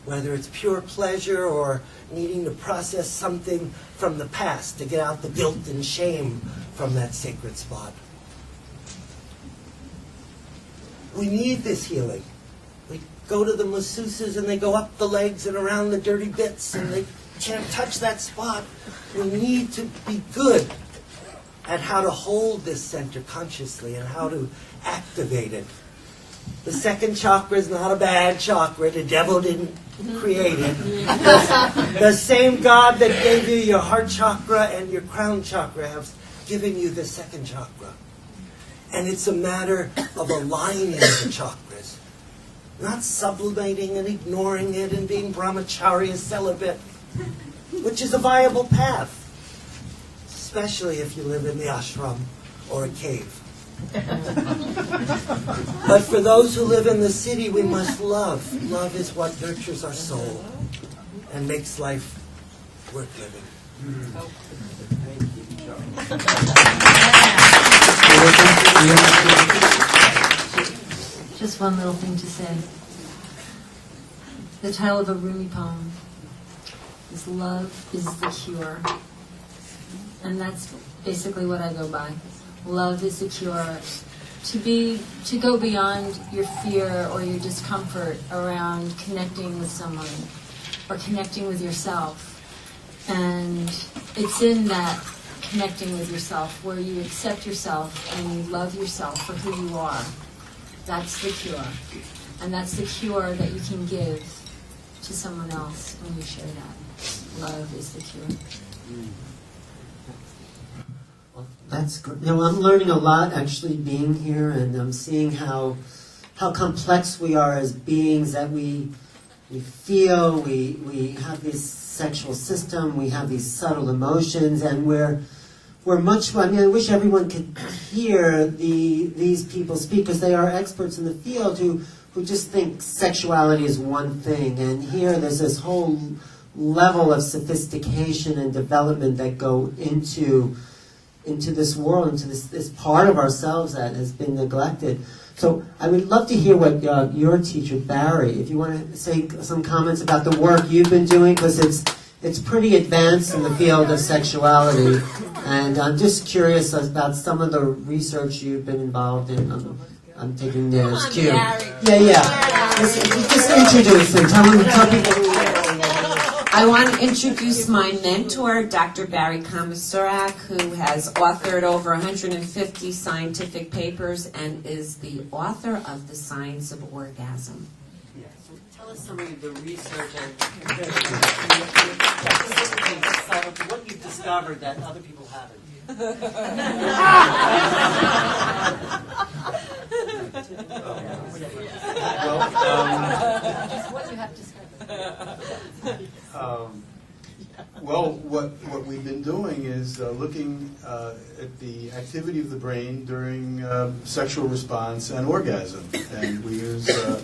whether it's pure pleasure or needing to process something from the past to get out the guilt and shame from that sacred spot. We need this healing. We go to the masseuses and they go up the legs and around the dirty bits and they can't touch that spot. We need to be good at how to hold this center consciously and how to activate it. The second chakra is not a bad chakra. The devil didn't create it. The same God that gave you your heart chakra and your crown chakra has given you the second chakra. And it's a matter of aligning the chakras, not sublimating and ignoring it and being brahmacharya celibate, which is a viable path, especially if you live in the ashram or a cave. But for those who live in the city, we must love. Love is what nurtures our soul and makes life worth living. Just one little thing to say. The title of a Rumi poem is "Love is the Cure." And that's basically what I go by. Love is the cure. To go beyond your fear or your discomfort around connecting with someone or connecting with yourself. And it's in that connecting with yourself where you accept yourself and you love yourself for who you are. That's the cure. And that's the cure that you can give to someone else when you share that. Love is the cure. That's good. You know, I'm learning a lot actually being here, and I'm seeing how complex we are as beings, that we feel, we have this sexual system, we have these subtle emotions, and we're much, I mean, I wish everyone could hear these people speak, because they are experts in the field who just think sexuality is one thing, and here there's this whole level of sophistication and development that go into this world, into this part of ourselves that has been neglected. So I would love to hear what your teacher, Barry, if you want to say some comments about the work you've been doing, because it's pretty advanced in the field of sexuality. And I'm just curious about some of the research you've been involved in. I'm taking notes. Cue. Yeah. Just introduce him. Tell people who you are. I want to introduce my mentor, Dr. Barry Kamasurak, who has authored over 150 scientific papers and is the author of The Science of Orgasm. Yeah, so tell us some of the research and what you've discovered that other people haven't. Just what you have discovered. Well, what we've been doing is looking at the activity of the brain during sexual response and orgasm. And we use a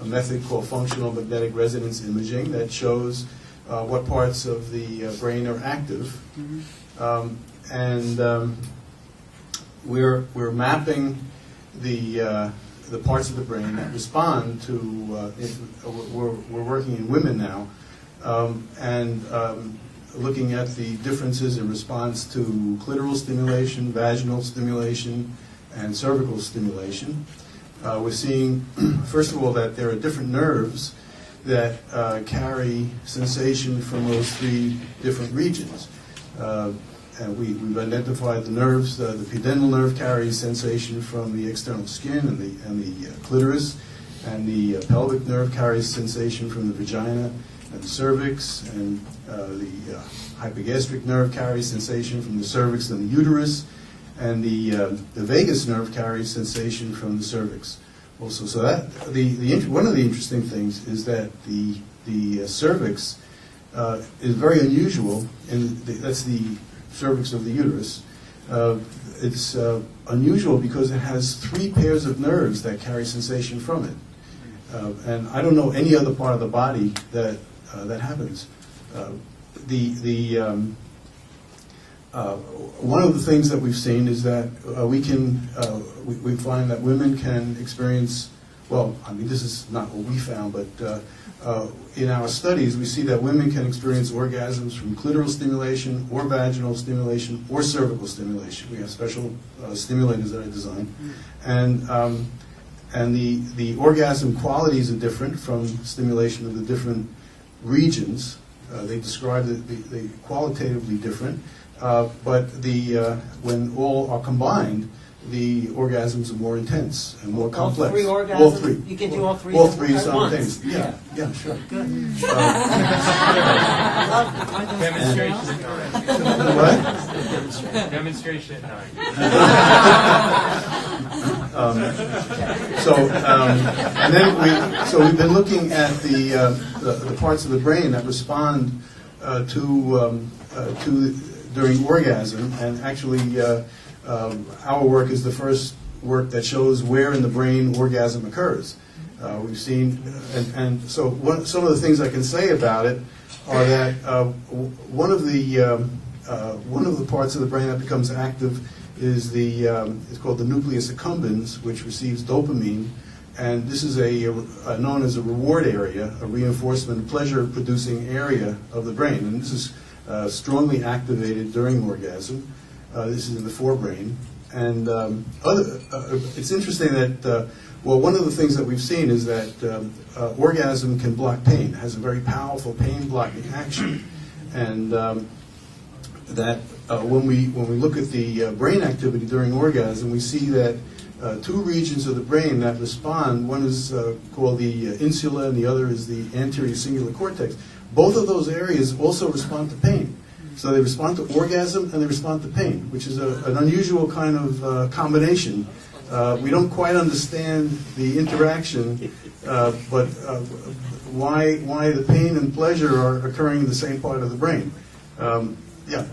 method called functional magnetic resonance imaging that shows what parts of the brain are active. We're mapping the parts of the brain that respond to, we're working in women now, looking at the differences in response to clitoral stimulation, vaginal stimulation, and cervical stimulation. We're seeing, first of all, that there are different nerves that carry sensation from those three different regions. And we've identified the nerves. The pudendal nerve carries sensation from the external skin and the clitoris, and the pelvic nerve carries sensation from the vagina and the cervix, and the hypogastric nerve carries sensation from the cervix and the uterus, and the vagus nerve carries sensation from the cervix. Also, so that one of the interesting things is that the cervix is very unusual, and that's the cervix of the uterus. It's unusual because it has three pairs of nerves that carry sensation from it. And I don't know any other part of the body that happens. One of the things that we've seen is that we find that women can experience well, I mean, this is not what we found, but in our studies, we see that women can experience orgasms from clitoral stimulation, or vaginal stimulation, or cervical stimulation. We have special stimulators that are designed, and the orgasm qualities are different from stimulation of the different regions. They describe the qualitatively different, but when all are combined, the orgasms are more intense and more complex. All three orgasms? All three. You can do all three All three at once? simultaneously. Yeah, sure. Good. Demonstration What? Demonstration at 9. And then we've been looking at the parts of the brain that respond to during orgasm, and actually our work is the first work that shows where in the brain orgasm occurs. We've seen, and so some of the things I can say about it are that one of the parts of the brain that becomes active is it's called the nucleus accumbens, which receives dopamine, and this is known as a reward area, a reinforcement, pleasure-producing area of the brain, and this is strongly activated during orgasm. This is in the forebrain, and it's interesting that one of the things that we've seen is that orgasm can block pain. It has a very powerful pain-blocking action, and that when we look at the brain activity during orgasm, we see that two regions of the brain that respond. One is called the insula, and the other is the anterior cingulate cortex. Both of those areas also respond to pain. So they respond to orgasm and they respond to pain, which is an unusual kind of combination. We don't quite understand the interaction, but why the pain and pleasure are occurring in the same part of the brain. Yeah.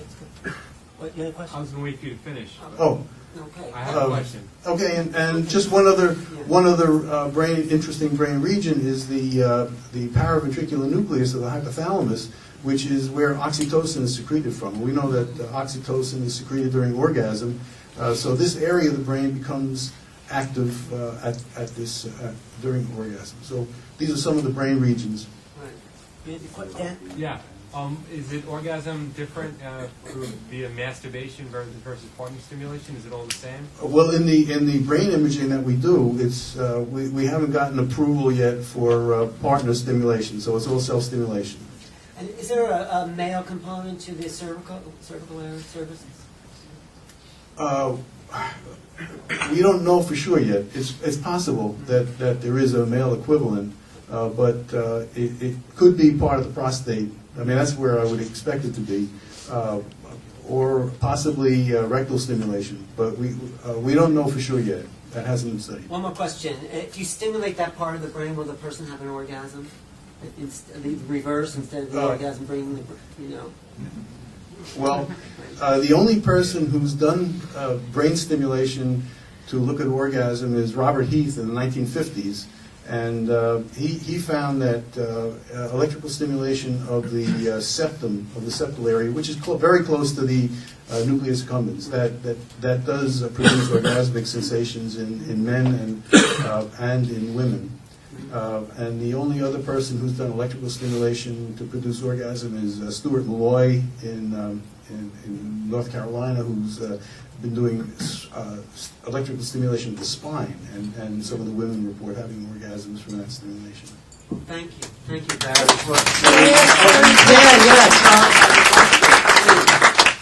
What, you have a question? I was going to wait for you to finish. Oh. Okay. I have a question. Okay, and just one other interesting brain region is the paraventricular nucleus of the hypothalamus, which is where oxytocin is secreted from. We know that oxytocin is secreted during orgasm, so this area of the brain becomes active during orgasm. So these are some of the brain regions. Right. Yeah. Is it orgasm different via masturbation versus partner stimulation? Is it all the same? Well, in the brain imaging that we do, it's we haven't gotten approval yet for partner stimulation, so it's all self-stimulation. And is there a male component to the cervical area services? We don't know for sure yet. It's possible that there is a male equivalent, but it could be part of the prostate. I mean, that's where I would expect it to be, or possibly rectal stimulation. But we don't know for sure yet. That hasn't been studied. One more question. If you stimulate that part of the brain, will the person have an orgasm? It's the reverse, instead of the orgasm bringing the, Well, the only person who's done brain stimulation to look at orgasm is Robert Heath in the 1950s. And he found that electrical stimulation of the septum, of the septal area, which is very close to the nucleus accumbens, that does produce orgasmic sensations in men and in women. And the only other person who's done electrical stimulation to produce orgasm is Stuart Malloy in North Carolina, who's been doing electrical stimulation of the spine, and some of the women report having orgasms from that stimulation. Well, thank you, Barry.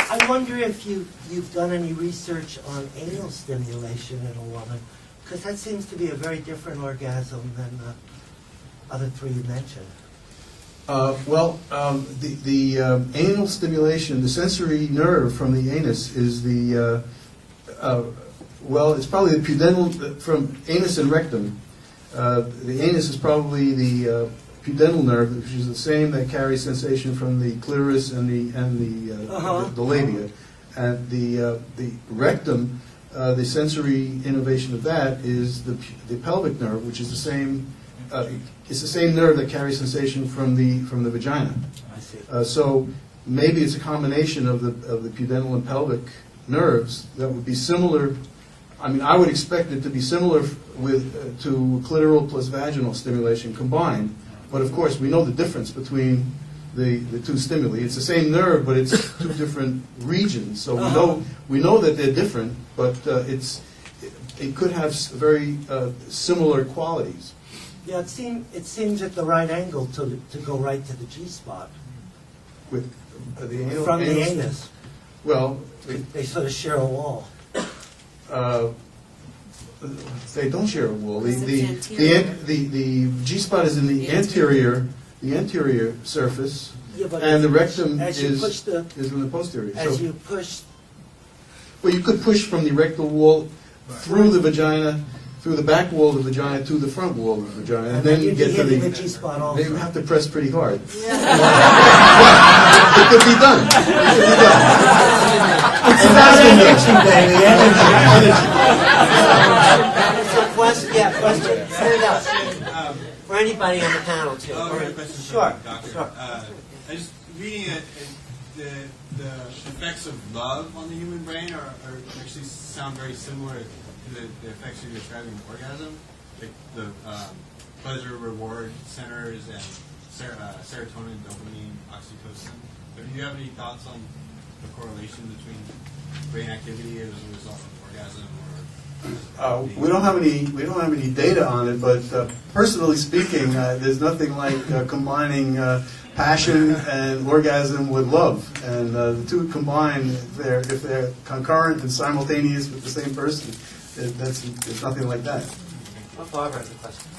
I wonder if you've done any research on anal stimulation in a woman, because that seems to be a very different orgasm than the other three you mentioned. The anal stimulation, the sensory nerve from the anus is it's probably the pudendal, from anus and rectum. The anus is probably the pudendal nerve, which is the same that carries sensation from the clitoris and the labia. And the rectum, the sensory innervation of that is the pelvic nerve, which is the same. It's the same nerve that carries sensation from the vagina. I see. So maybe it's a combination of the pudendal and pelvic nerves that would be similar I mean, I would expect it to be similar with to clitoral plus vaginal stimulation combined, but of course we know the difference between the two stimuli. It's the same nerve, but it's two different regions. So we know that they're different, but it could have very similar qualities. Yeah, it seems at the right angle to go right to the G-spot. With the anal, from the anus. Well, they sort of share a wall. They don't share a wall. The G-spot is in the anterior surface, and the rectum is in the posterior. As you push. Well, you could push from the rectal wall through the vagina, through the back wall of the vagina to the front wall of the vagina, and then you get to the G-spot also. They have to press pretty hard. It could be done. It's about energy, baby. Question. Stand up. For anybody on the panel, too. Sure. I just reading it, the effects of love on the human brain are actually sound very similar to the effects you're describing in orgasm, like the pleasure reward centers and serotonin, dopamine, oxytocin. But do you have any thoughts on the correlation between brain activity as a result of orgasm? We don't have any data on it, but personally speaking, there's nothing like combining passion and orgasm with love, and the two combined, if they're concurrent and simultaneous with the same person, there's nothing like that. Barbara has a question.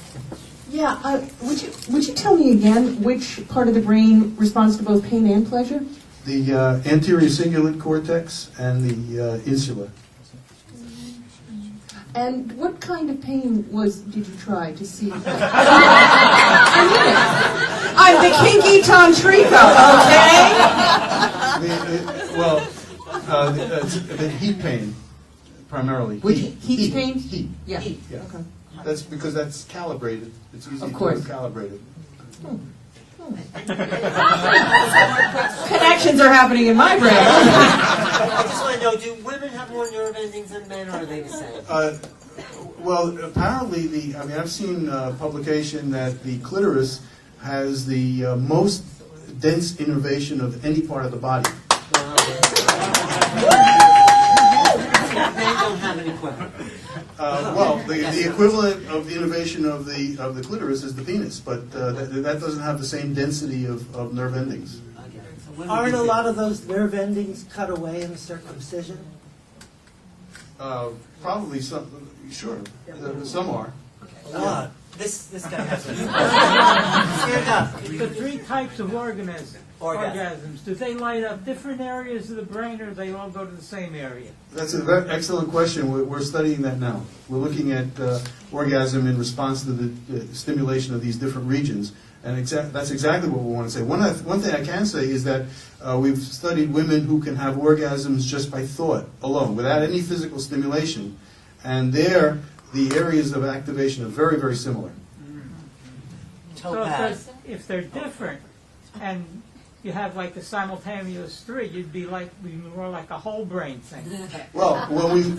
Yeah, would you tell me again which part of the brain responds to both pain and pleasure? The anterior cingulate cortex and the insula. And what kind of pain did you try to see? I'm the kinky tantrika, okay? The heat pain, primarily. Heat pain? Heat. Yeah. Yeah. Okay. That's because that's calibrated. It's easy Of course. to calibrate it. Connections are happening in my brain. I just want to know, do women have more nerve endings than men, or are they the same? Well, apparently, I've seen publication that the clitoris has the most dense innervation of any part of the body. Men don't have an equivalent. The equivalent of the innervation of the clitoris is the penis, but that doesn't have the same density of nerve endings. Aren't a lot of those nerve endings cut away in circumcision? Probably some. Sure, some are. A lot. This guy has it. Stand up. The three types of orgasms, do they light up different areas of the brain, or do they all go to the same area? That's a very excellent question. We're studying that now. We're looking at orgasm in response to the stimulation of these different regions, and that's exactly what we want to say. One thing I can say is that we've studied women who can have orgasms just by thought alone, without any physical stimulation, and there the areas of activation are very, very similar. So if they're different, and you have like a simultaneous three, you'd be more like a whole brain thing. Well, when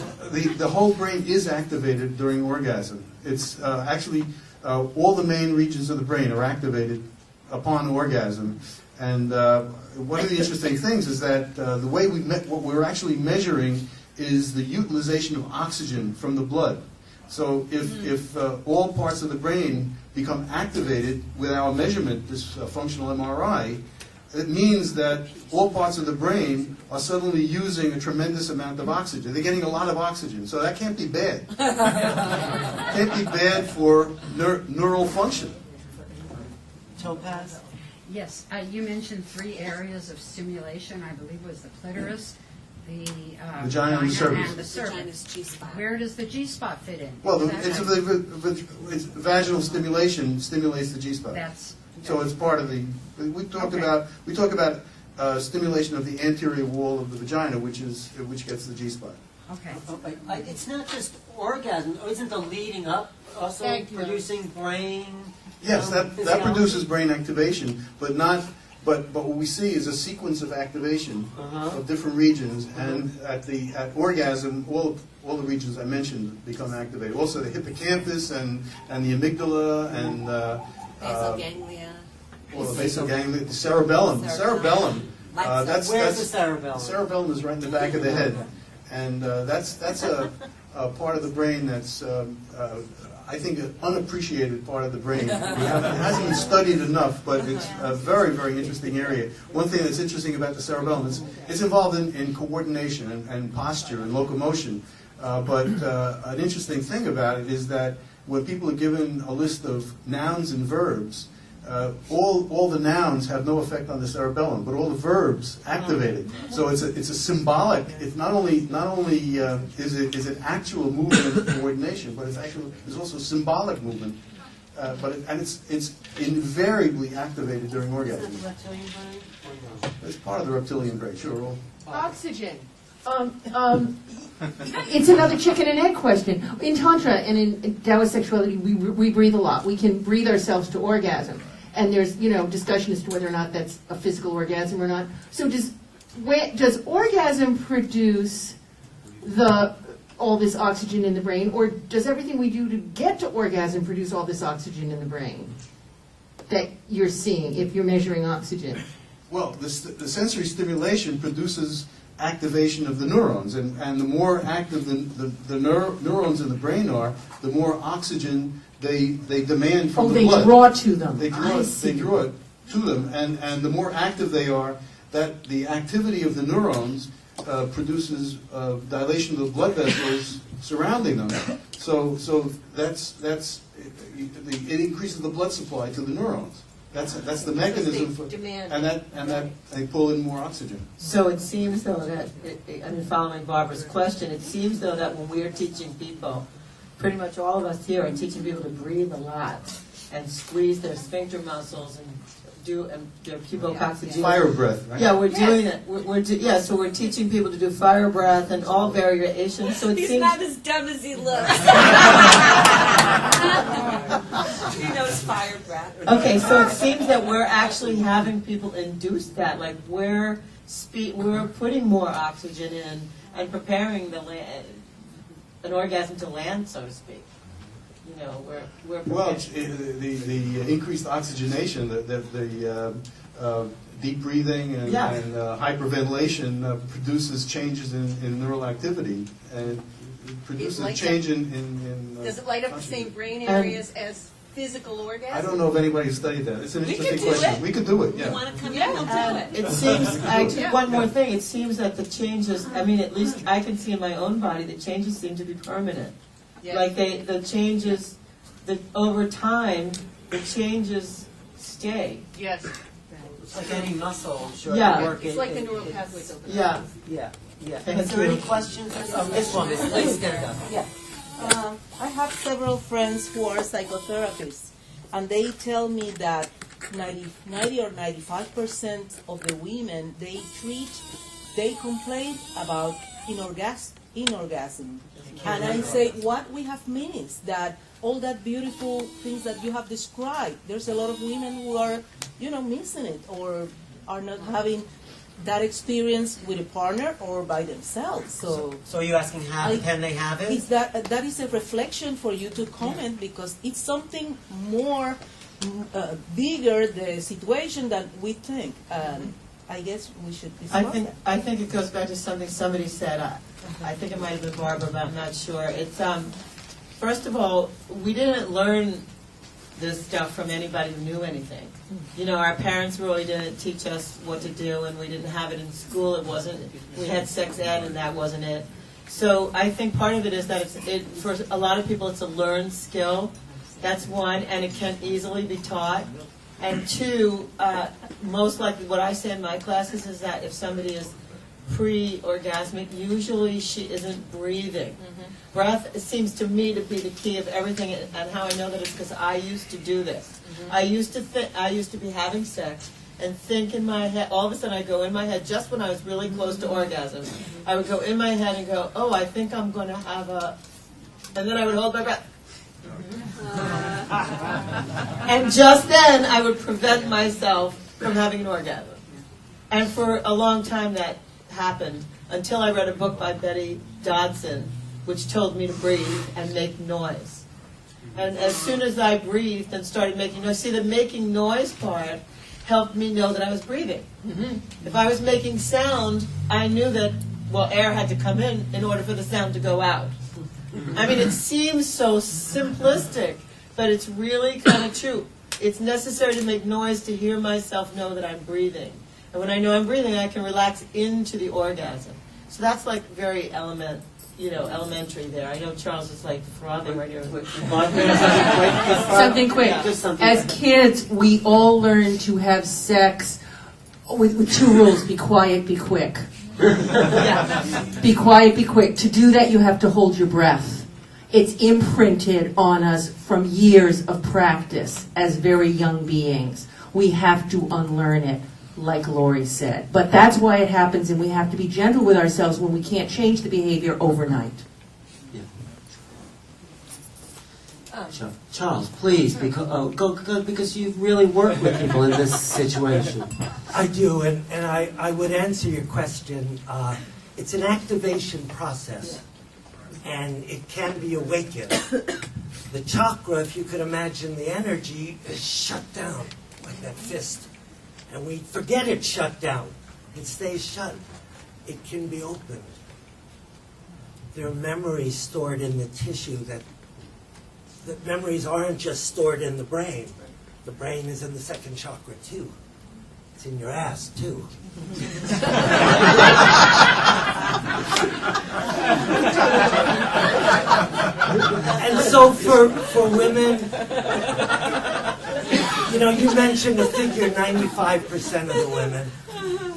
the whole brain is activated during orgasm. It's actually all the main regions of the brain are activated upon orgasm. And one of the interesting things is that the way what we're actually measuring is the utilization of oxygen from the blood. So if all parts of the brain become activated with our measurement, this functional MRI, it means that all parts of the brain are suddenly using a tremendous amount of oxygen. They're getting a lot of oxygen, so that can't be bad. Can't be bad for neural function. Topaz? Yes, you mentioned three areas of stimulation. I believe was the clitoris, the vagina and the cervix. And the cervix. Where does the G-spot fit in? Well, it's vaginal stimulation stimulates the G-spot. So it's part of the. We talk about stimulation of the anterior wall of the vagina, which gets the G-spot. Okay. It's not just orgasm. Isn't the leading up also producing brain? Yes, that produces brain activation, but not But what we see is a sequence of activation of different regions, and at orgasm, all the regions I mentioned become activated. Also the hippocampus and the amygdala and basal ganglia. Well, the basal ganglia, the cerebellum. Cerebellum. Where's the cerebellum? The cerebellum is right in the back of the head, and that's a part of the brain that's I think an unappreciated part of the brain. It hasn't been studied enough, but it's a very, very interesting area. One thing that's interesting about the cerebellum is it's involved in coordination and posture and locomotion. But an interesting thing about it is that when people are given a list of nouns and verbs, all the nouns have no effect on the cerebellum, but all the verbs activate it. So it's a symbolic. It's not only is it actual movement and coordination, but it's also symbolic movement. It's invariably activated during orgasm. It's part of the reptilian brain, sure. Oxygen. It's another chicken and egg question. In Tantra and in Taoist sexuality, we breathe a lot. We can breathe ourselves to orgasm. And there's, discussion as to whether or not that's a physical orgasm or not. So does orgasm produce all this oxygen in the brain, or does everything we do to get to orgasm produce all this oxygen in the brain that you're seeing if you're measuring oxygen? Well, the sensory stimulation produces activation of the neurons, and the more active the neurons in the brain are, the more oxygen they demand from the blood. They draw to them. They draw it to them, and the more active they are, that the activity of the neurons produces dilation of the blood vessels surrounding them. So it increases the blood supply to the neurons. That's the mechanism for, and that they pull in more oxygen. So it seems though that, following Barbara's question, it seems though that when we are teaching people, pretty much all of us here are teaching people to breathe a lot and squeeze their sphincter muscles and do their pubococcygeal. Fire breath, right? Yeah, we're doing it. So we're teaching people to do fire breath and all variations. So it He's seems not as dumb as he looks. He knows fire breath. Okay, so it seems that we're actually having people induce that, like we're putting more oxygen in and preparing an orgasm to land, so to speak. We're well, the increased oxygenation, the deep breathing and hyperventilation produces changes in neural activity, and it produces a change in does it light up the same brain areas as physical orgasm? I don't know if anybody studied that. It's an interesting question. We could do it. Yeah. You want to come in? We'll do it. It seems. One more thing. It seems that the changes. At least I can see in my own body, the changes seem to be permanent. Yes. Like the changes, over time, the changes stay. Yes. It's like any muscle. Sure. Yeah. It's like the neural pathways open. Yeah. Yeah. Is there any questions? This one, please get it up. Yeah. I have several friends who are psychotherapists, and they tell me that 90 or 95% of the women they complain about inorgasm. And I say, what we have missed, that all that beautiful things that you have described, there's a lot of women who are, missing it, or are not having that experience with a partner or by themselves. So are you asking can they have it? That is a reflection for you to comment, because it's something more bigger, the situation, than we think. I guess we should discuss that. I think it goes back to something somebody said. I think it might have been Barbara, but I'm not sure. It's first of all, we didn't learn this stuff from anybody who knew anything. Our parents really didn't teach us what to do, and we didn't have it in school. We had sex ed, and that wasn't it. So I think part of it is that for a lot of people, it's a learned skill. That's one, and it can easily be taught. And two, most likely what I say in my classes is that if somebody is pre-orgasmic, usually she isn't breathing. Mm-hmm. Breath seems to me to be the key of everything, and how I know that is because I used to do this. Mm-hmm. I used to be having sex and think in my head, all of a sudden I go in my head, just when I was really close to orgasm, I would go in my head and go, oh, I think I'm going to have and then I would hold my breath. And just then I would prevent myself from having an orgasm. And for a long time that happened until I read a book by Betty Dodson, which told me to breathe and make noise. And as soon as I breathed and started making noise, see, the making noise part helped me know that I was breathing. If I was making sound, I knew that, well, air had to come in order for the sound to go out. I mean, it seems so simplistic, but it's really kind of true. It's necessary to make noise to hear myself know that I'm breathing. And when I know I'm breathing, I can relax into the orgasm. So that's like very elementary there. I know Charles is like frothing right here. Something quick. As kids, we all learn to have sex with two rules: be quiet, be quick. Be quiet, be quick. To do that, you have to hold your breath. It's imprinted on us from years of practice as very young beings. We have to unlearn it, like Lori said. But that's why it happens, and we have to be gentle with ourselves when we can't change the behavior overnight. Charles, please, because you really work with people in this situation. I do, and I would answer your question. It's an activation process, and it can be awakened. The chakra, if you could imagine the energy, is shut down, like that fist. And we forget it's shut down. It stays shut. It can be opened. There are memories stored in the tissue that memories aren't just stored in the brain. The brain is in the second chakra too. It's in your ass too. And so for women, you mentioned a figure, 95% of the women.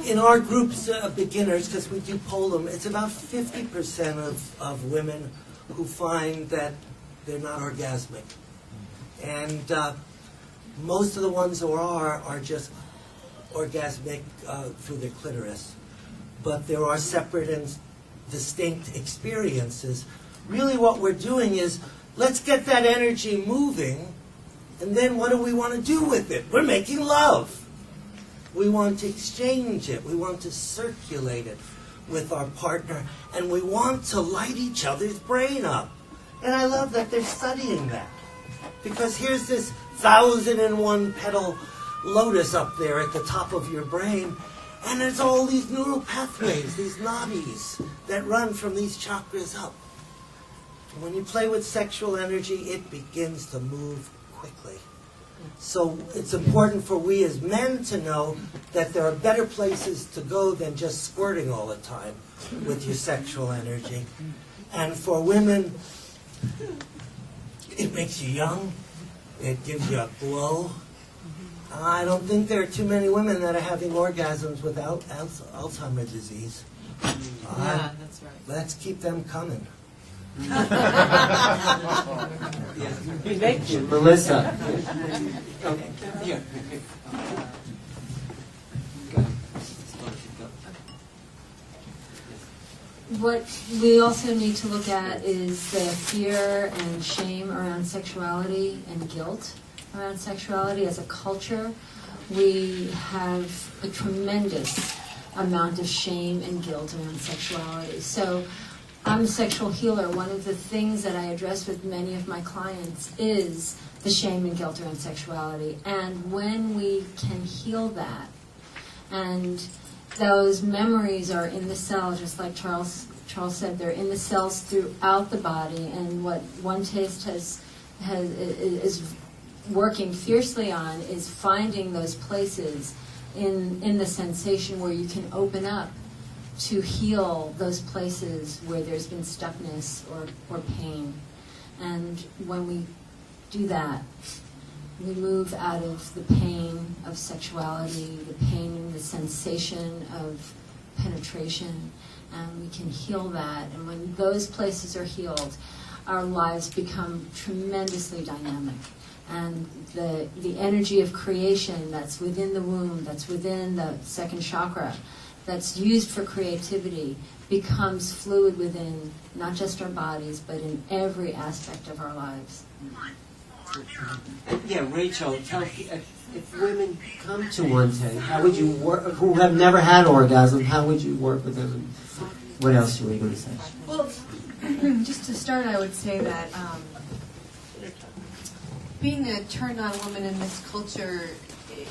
In our groups of beginners, because we do poll them, it's about 50% of women who find that they're not orgasmic. And most of the ones who are just orgasmic through their clitoris. But there are separate and distinct experiences. Really what we're doing is, let's get that energy moving, and then what do we want to do with it? We're making love. We want to exchange it. We want to circulate it with our partner, and we want to light each other's brain up. And I love that they're studying that. Because here's this 1,001 petal lotus up there at the top of your brain, and there's all these neural pathways, these nadis that run from these chakras up. And when you play with sexual energy, it begins to move quickly. So it's important for we as men to know that there are better places to go than just squirting all the time with your sexual energy. And for women, it makes you young. It gives you a glow. I don't think there are too many women that are having orgasms without Alzheimer's disease. Yeah, that's right. Let's keep them coming. Thank you. Melissa. Okay. Here. What we also need to look at is the fear and shame around sexuality and guilt around sexuality. As a culture, we have a tremendous amount of shame and guilt around sexuality. So I'm a sexual healer. One of the things that I address with many of my clients is the shame and guilt around sexuality. And when we can heal that, and those memories are in the cell, just like Charles said, they're in the cells throughout the body. And what One Taste is working fiercely on is finding those places in the sensation where you can open up to heal those places where there's been stuckness or pain. And when we do that, we move out of the pain of sexuality, the pain and the sensation of penetration, and we can heal that. And when those places are healed, our lives become tremendously dynamic. And the energy of creation that's within the womb, that's within the second chakra, that's used for creativity, becomes fluid within not just our bodies, but in every aspect of our lives. Yeah, Rachel, tell if women come to Wante, how would you work, who have never had orgasm, how would you work with them? What else were you going to say? Well, just to start, I would say that being a turned-on woman in this culture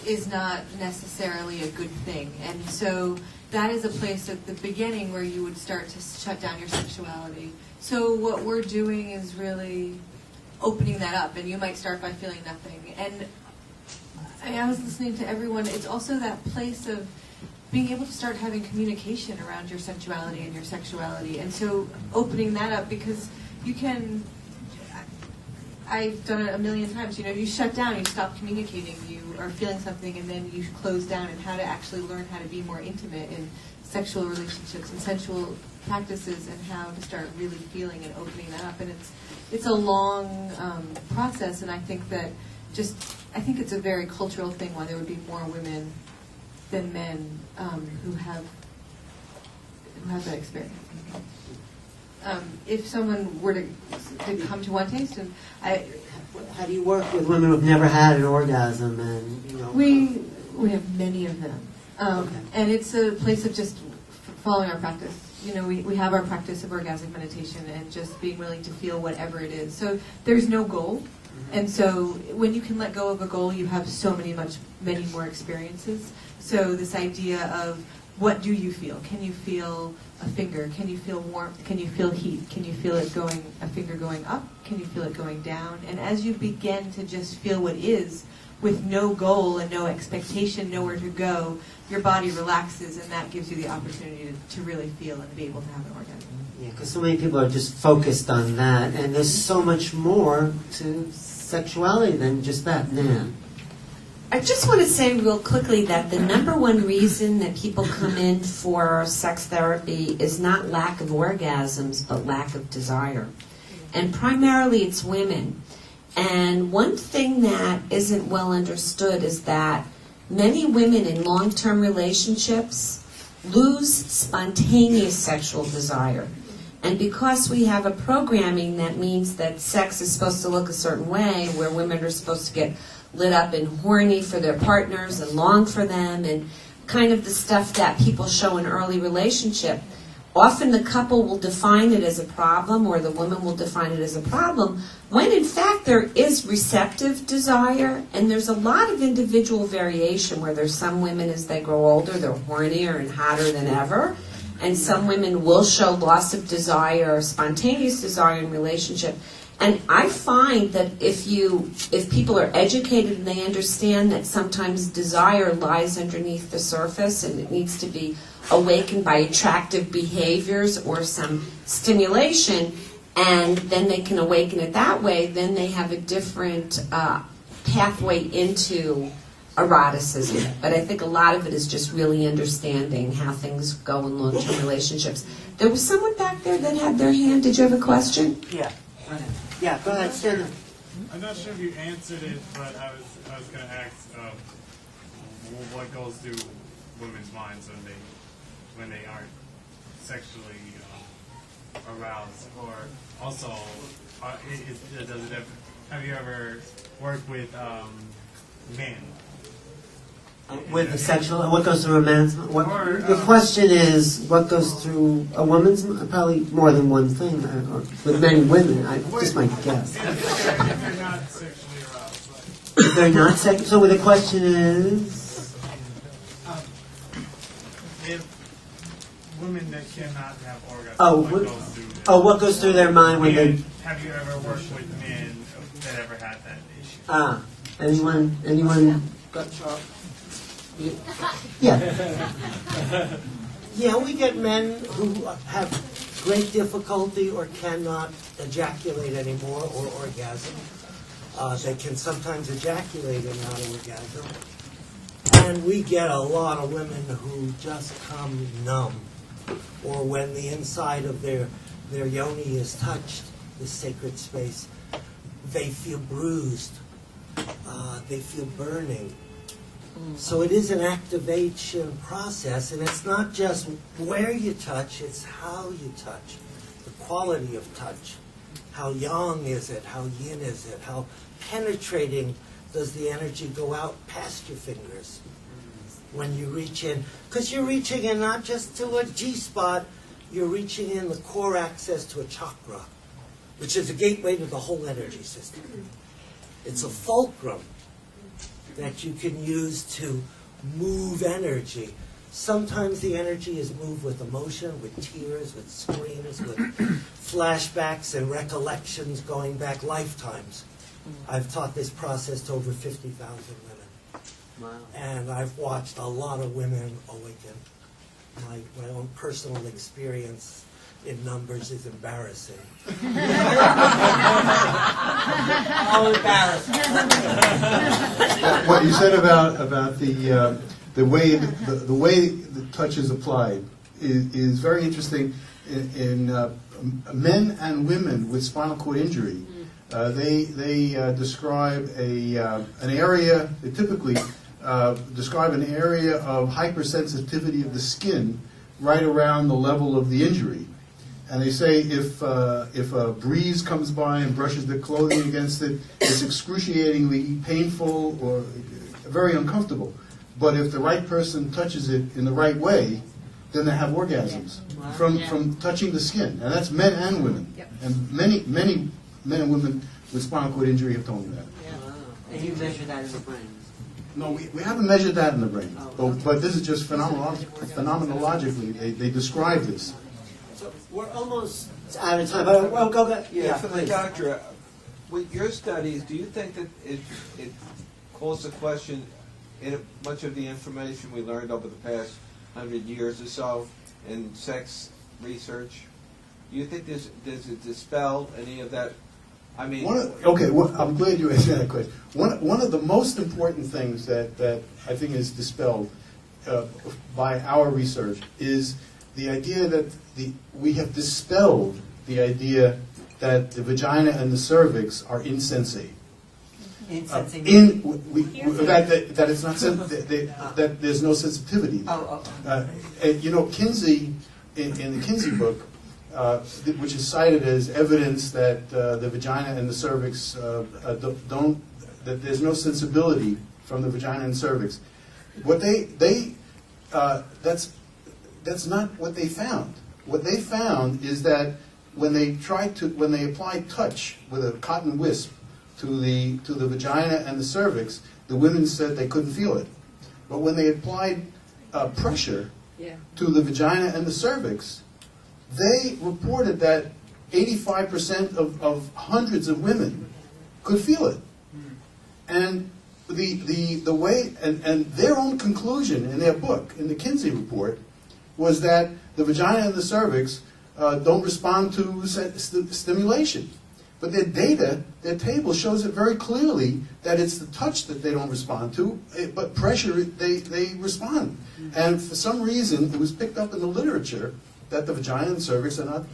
is not necessarily a good thing. And so that is a place at the beginning where you would start to shut down your sexuality. So what we're doing is really opening that up, and you might start by feeling nothing. And I was listening to everyone. It's also that place of being able to start having communication around your sexuality and your sexuality. And so opening that up, because you can, I've done it a million times, you shut down, you stop communicating, you are feeling something, and then you close down, and how to actually learn how to be more intimate in sexual relationships and sensual practices, and how to start really feeling and opening that up. And it's a long process, and I think that I think it's a very cultural thing why there would be more women than men who have that experience. If someone were to come to One Taste, and how do you work with women who've never had an orgasm? And we have many of them, and it's a place of just following our practice. We have our practice of orgasmic meditation and just being willing to feel whatever it is. So there's no goal, and so when you can let go of a goal, you have many more experiences. So this idea of what do you feel? Can you feel a finger? Can you feel warmth? Can you feel heat? Can you feel a finger going up? Can you feel it going down? And as you begin to just feel what is, with no goal and no expectation, nowhere to go, your body relaxes, and that gives you the opportunity to really feel and be able to have an orgasm. Yeah, because so many people are just focused on that, and there's so much more to sexuality than just that. Nan. I just want to say real quickly that the number one reason that people come in for sex therapy is not lack of orgasms, but lack of desire. And primarily it's women. And one thing that isn't well understood is that many women in long-term relationships lose spontaneous sexual desire. And because we have a programming that means that sex is supposed to look a certain way, where women are supposed to get lit up and horny for their partners and long for them, and kind of the stuff that people show in early relationship, often the couple will define it as a problem, or the woman will define it as a problem, when in fact there is receptive desire, and there's a lot of individual variation where there's some women as they grow older, they're hornier and hotter than ever, and some women will show loss of desire or spontaneous desire in relationship. And I find that if people are educated and they understand that sometimes desire lies underneath the surface and it needs to be awakened by attractive behaviors or some stimulation, and then they can awaken it that way, then they have a different pathway into eroticism. But I think a lot of it is just really understanding how things go in long-term relationships. There was someone back there that had their hand. Did you have a question? Yeah. Yeah, go ahead, stand up. I'm not sure if you answered it, but I was going to ask what goes through women's minds when they aren't sexually aroused, or also have you ever worked with men? With the sexual, what goes through a man's mind? The question is, what goes through a woman's mind? Probably more than one thing, or with many women, just my guess. If they're not sexually aroused. If they're not sexually, so the question is? If women that cannot have orgasms, what goes through their mind when they... Have you ever worked with men that ever had that issue? Anyone got Charles? Yeah. Yeah, we get men who have great difficulty or cannot ejaculate anymore or orgasm. They can sometimes ejaculate and not orgasm. And we get a lot of women who just come numb, or when the inside of their yoni is touched, the sacred space, they feel bruised, they feel burning. So it is an activation process, and it's not just where you touch, it's how you touch, the quality of touch. How yang is it? How yin is it? How penetrating does the energy go out past your fingers when you reach in? Because you're reaching in not just to a G-spot, you're reaching in the core access to a chakra, which is a gateway to the whole energy system. It's a fulcrum that you can use to move energy. Sometimes the energy is moved with emotion, with tears, with screams, with flashbacks and recollections going back lifetimes. I've taught this process to over 50,000 women. Wow. And I've watched a lot of women awaken. My own personal experience in numbers is embarrassing. Oh, embarrassing. What you said about the way the touch is applied is very interesting. In men and women with spinal cord injury, they describe an area. They typically describe an area of hypersensitivity of the skin right around the level of the injury. And they say if a breeze comes by and brushes their clothing against it, it's excruciatingly painful or very uncomfortable. But if the right person touches it in the right way, then they have orgasms from touching the skin. And that's men and women. Yep. And many men and women with spinal cord injury have told me that. Wow. And you measure that in the brain? No, we haven't measured that in the brain. But this is just phenomenologically, they describe this. So we're almost out of time. But, well, go back. Yeah, for the please. doctor, with your studies, do you think that it calls the question in much of the information we learned over the past 100 years or so in sex research? Do you think does it dispel any of that? I mean, I'm glad you asked that question. One of the most important things that I think is dispelled by our research is the idea that we have dispelled the idea that the vagina and the cervix are insensate. That it's not that there's no sensitivity. Kinsey in the Kinsey book, which is cited as evidence that the vagina and the cervix that there's no sensibility from the vagina and cervix. What that's not what they found. What they found is that when they applied touch with a cotton wisp to the vagina and the cervix, the women said they couldn't feel it. But when they applied pressure to the vagina and the cervix, they reported that 85% of hundreds of women could feel it. And the way and their own conclusion in their book, in the Kinsey report, was that the vagina and the cervix don't respond to stimulation. But their data, their table shows it very clearly that it's the touch that they don't respond to, but pressure they respond. And for some reason, it was picked up in the literature that the vagina and cervix are not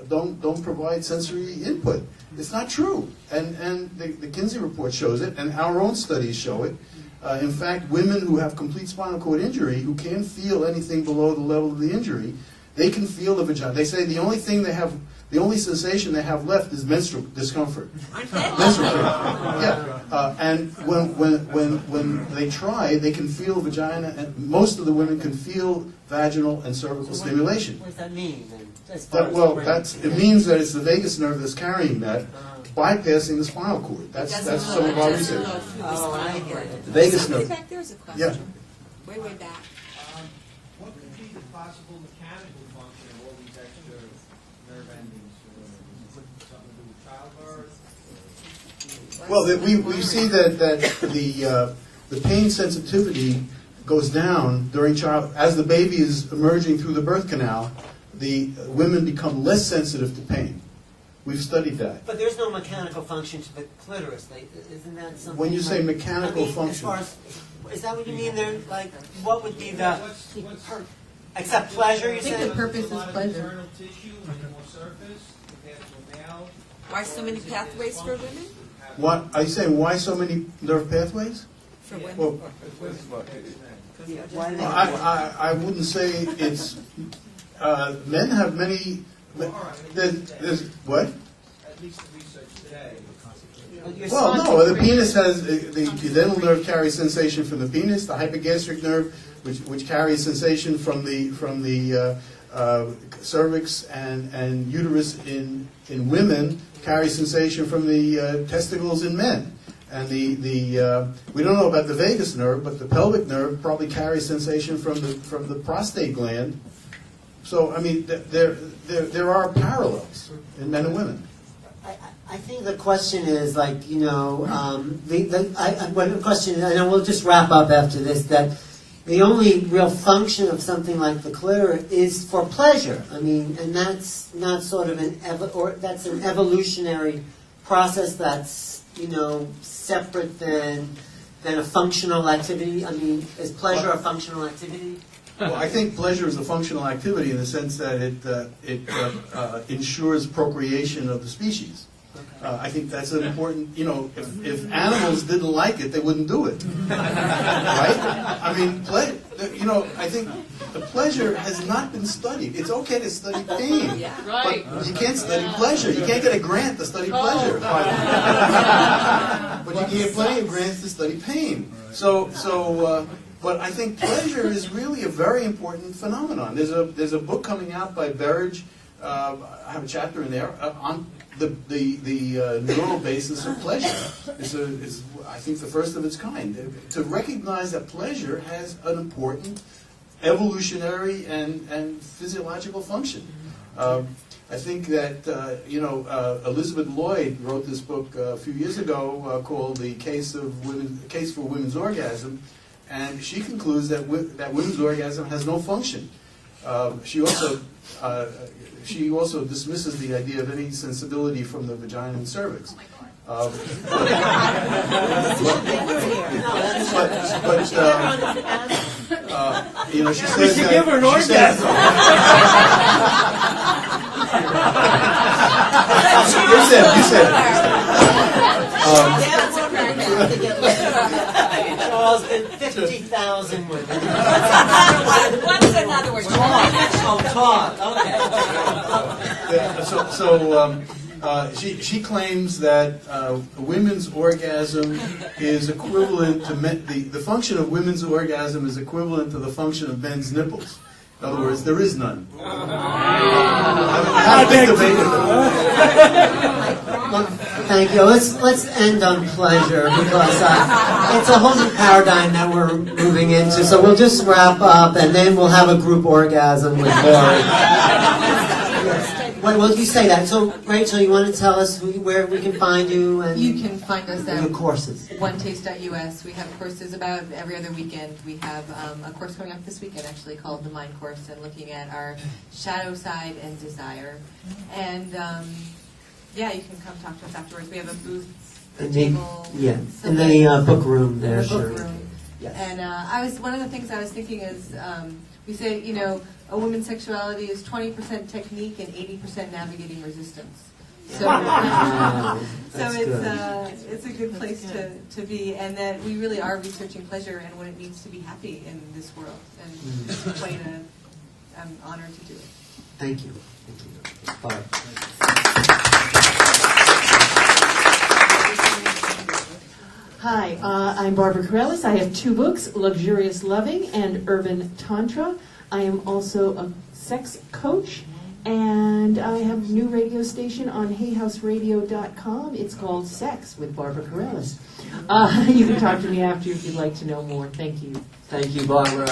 don't provide sensory input. It's not true. And the Kinsey report shows it, and our own studies show it. In fact, women who have complete spinal cord injury, who can't feel anything below the level of the injury, they can feel the vagina. They say the only sensation they have left is menstrual discomfort. Menstrual pain. Yeah. And when they try, they can feel vagina, and most of the women can feel vaginal and cervical stimulation. What does that mean then? It means that it's the vagus nerve that's carrying that, bypassing the spinal cord. That's some of our research. I get it. The vagus nerve. Back there's a question. Yeah. Way back. What could be the possible mechanical function of all these extra nerve endings? Something to do with childbirth? Well, we see that the pain sensitivity goes down during as the baby is emerging through the birth canal. The women become less sensitive to pain. We've studied that. But there's no mechanical function to the clitoris. Isn't that something? When you say mechanical function, is that what you mean? There, like, what would be the except pleasure? You say the purpose is pleasure. Internal tissue and more surface compared to a male. Why so many pathways for women? what are you saying? Why so many nerve pathways? For women. Well, I wouldn't say it's. Men have many. There's what? at least the research today. Well, no, the penis has, the dental nerve carries sensation from the penis, the hypogastric nerve, which carries sensation from the cervix and uterus in women, carries sensation from the testicles in men. And we don't know about the vagus nerve, but the pelvic nerve probably carries sensation from the prostate gland. So, I mean, there are parallels in men and women. I think the question is, like, you know, the question, and we'll just wrap up after this, that the only real function of something like the clitoris is for pleasure. I mean, and that's not sort of that's an evolutionary process that's, you know, separate than a functional activity. I mean, is pleasure a functional activity? Well, I think pleasure is a functional activity in the sense that it ensures procreation of the species. I think that's an important, you know, if animals didn't like it, they wouldn't do it. Right? I mean, you know, I think the pleasure has not been studied. It's okay to study pain, but you can't study pleasure. You can't get a grant to study pleasure. But you can get plenty of grants to study pain. But I think pleasure is really a very important phenomenon. There's a book coming out by Berridge. I have a chapter in there on the neural basis of pleasure. It's I think the first of its kind. To recognize that pleasure has an important evolutionary and physiological function. I think that you know, Elizabeth Lloyd wrote this book a few years ago called "The Case for Women's Orgasm," and she concludes that women's orgasm has no function. She also dismisses the idea of any sensibility from the vagina and cervix. You know, she says we should give her an orgasm. Charles, 50,000 women. What's another word? Talk. Okay. She claims that women's orgasm is equivalent to the function of women's orgasm is equivalent to the function of men's nipples. In other words, there is none. I had a big debate with them. Thank you. Let's end on pleasure because it's a whole new paradigm that we're moving into. So we'll just wrap up and then we'll have a group orgasm with Lori. Wait, well, you say that. So, Rachel, you want to tell us where we can find you? And you can find us at your courses. onetaste.us. We have courses about every other weekend. We have a course coming up this weekend, actually, called the Mind Course, and looking at our shadow side and desire. And yeah, you can come talk to us afterwards. We have a booth, table, in the book room there. In the book room. Yes. And one of the things I was thinking is, we say, you know, a woman's sexuality is 20% technique and 80% navigating resistance. So, it's a good place to be, and that we really are researching pleasure and what it means to be happy in this world. And it's quite I'm honored to do it. Thank you. Bye. Hi, I'm Barbara Corellis. I have 2 books, Luxurious Loving and Urban Tantra. I am also a sex coach, and I have a new radio station on hayhouseradio.com. It's called Sex with Barbara Corellis. You can talk to me after if you'd like to know more. Thank you. Thank you, Barbara.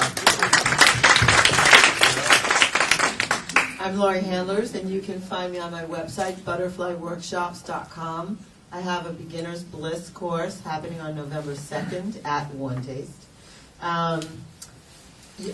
I'm Laurie Handlers, and you can find me on my website, butterflyworkshops.com. I have a beginner's bliss course happening on November 2nd at One Taste.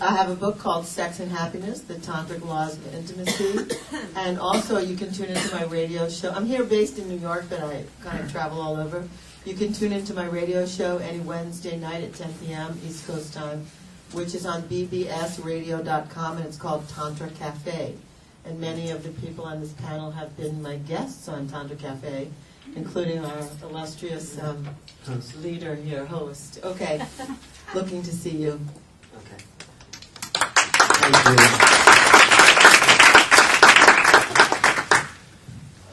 I have a book called Sex and Happiness, The Tantric Laws of Intimacy. And also you can tune into my radio show. I'm here based in New York, but I kind of travel all over. You can tune into my radio show any Wednesday night at 10 p.m. East Coast time, which is on bbsradio.com, and it's called Tantra Cafe. And many of the people on this panel have been my guests on Tantra Cafe, including our illustrious leader here, host. Okay, looking to see you. Okay. Thank you.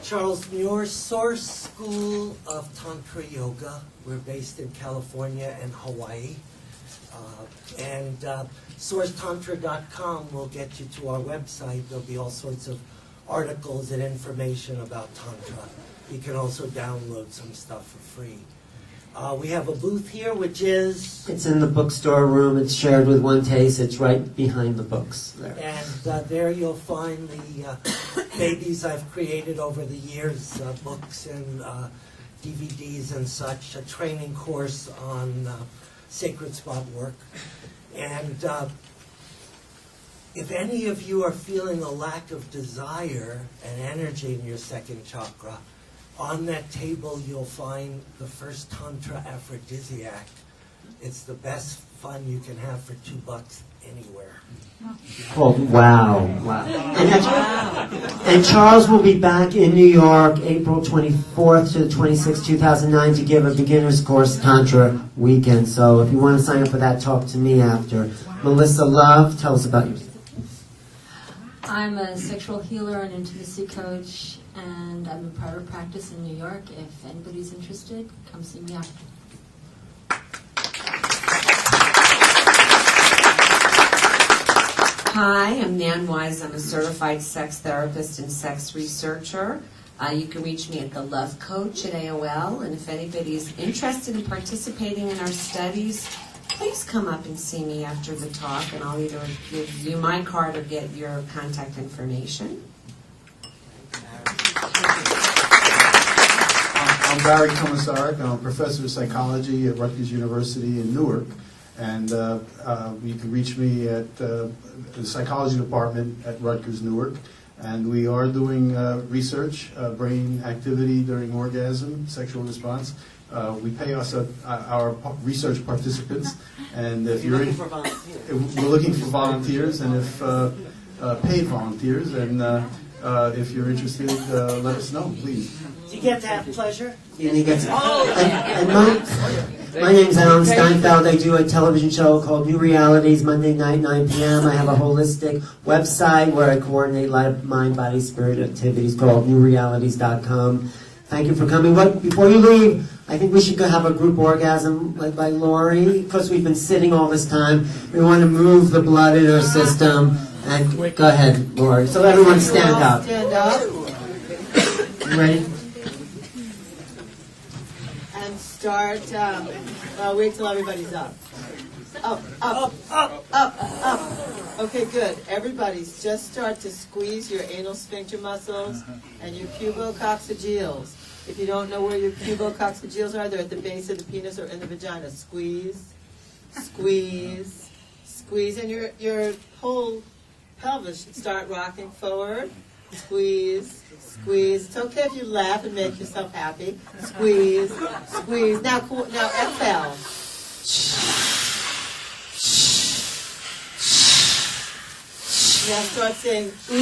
Charles Muir, Source School of Tantra Yoga. We're based in California and Hawaii. And sourcetantra.com will get you to our website. There'll be all sorts of articles and information about Tantra. You can also download some stuff for free. We have a booth here, which is... It's in the bookstore room. It's shared with One Taste. It's right behind the books there. And there you'll find the babies I've created over the years, books and DVDs and such, a training course on sacred spot work. And if any of you are feeling a lack of desire and energy in your second chakra, on that table you'll find the first Tantra aphrodisiac. It's the best fun you can have for $2 anywhere. Oh, wow. And Charles will be back in New York April 24th to the 26th, 2009 to give a beginner's course Tantra weekend. So if you want to sign up for that, talk to me after. Melissa Love, tell us about yourself. I'm a sexual healer and intimacy coach, and I'm in private practice in New York. If anybody's interested, come see me after. Hi, I'm Nan Wise. I'm a certified sex therapist and sex researcher. You can reach me at the Love Coach at AOL, and if anybody is interested in participating in our studies, please come up and see me after the talk, and I'll either give you my card or get your contact information. I'm Barry Komisarek. I'm a professor of psychology at Rutgers University in Newark. And you can reach me at the psychology department at Rutgers Newark. And we are doing research, brain activity during orgasm, sexual response. We pay our research participants. And if you're looking for volunteers. We're looking for volunteers, and if paid volunteers. And if you're interested, let us know, please. Do you get to have pleasure? And he gets, and my name's Alan Steinfeld. I do a television show called New Realities, Monday night, 9 p.m. I have a holistic website where I coordinate a lot of mind, body, spirit activities called NEWLife.com. Thank you for coming. Before you leave, I think we should go have a group orgasm led by Lori, because we've been sitting all this time. We want to move the blood in our system. And go ahead, Lori. So everyone stand up. Stand up. You ready? And start, wait till everybody's up. Up, up, up, up, up. Okay, good. Everybody, just start to squeeze your anal sphincter muscles and your pubococcygeals. If you don't know where your pubococcygeals are, they're at the base of the penis or in the vagina. Squeeze, squeeze, squeeze, and your whole pelvis should start rocking forward. Squeeze, squeeze. It's okay if you laugh and make yourself happy. Squeeze, squeeze. Now exhale. Now start saying, ooh,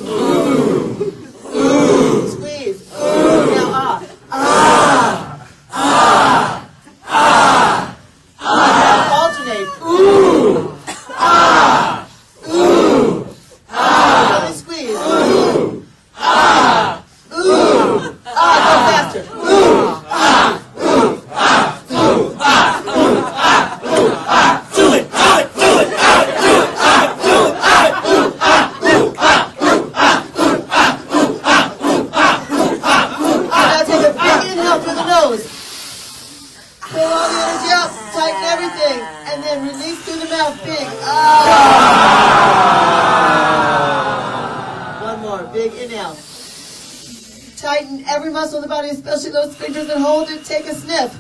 ooh, ooh. Squeeze. Ooh. Now Now alternate. Ooh, ooh, Really squeeze. Ooh, ooh, go faster. Do it. Now take a big inhale through the nose. Pull all the energy out, tighten everything, and then release through the mouth, big. One more, big inhale. Tighten every muscle in the body, especially those fingers, and hold it, take a sniff.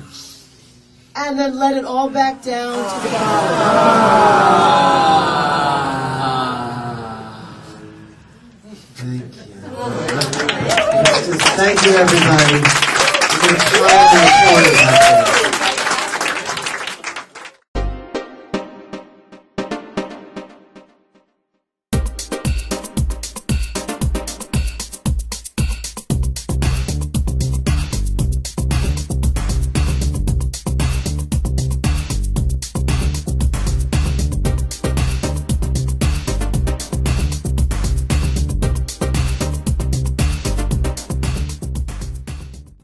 And then let it all back down to the bottom. Thank you, everybody.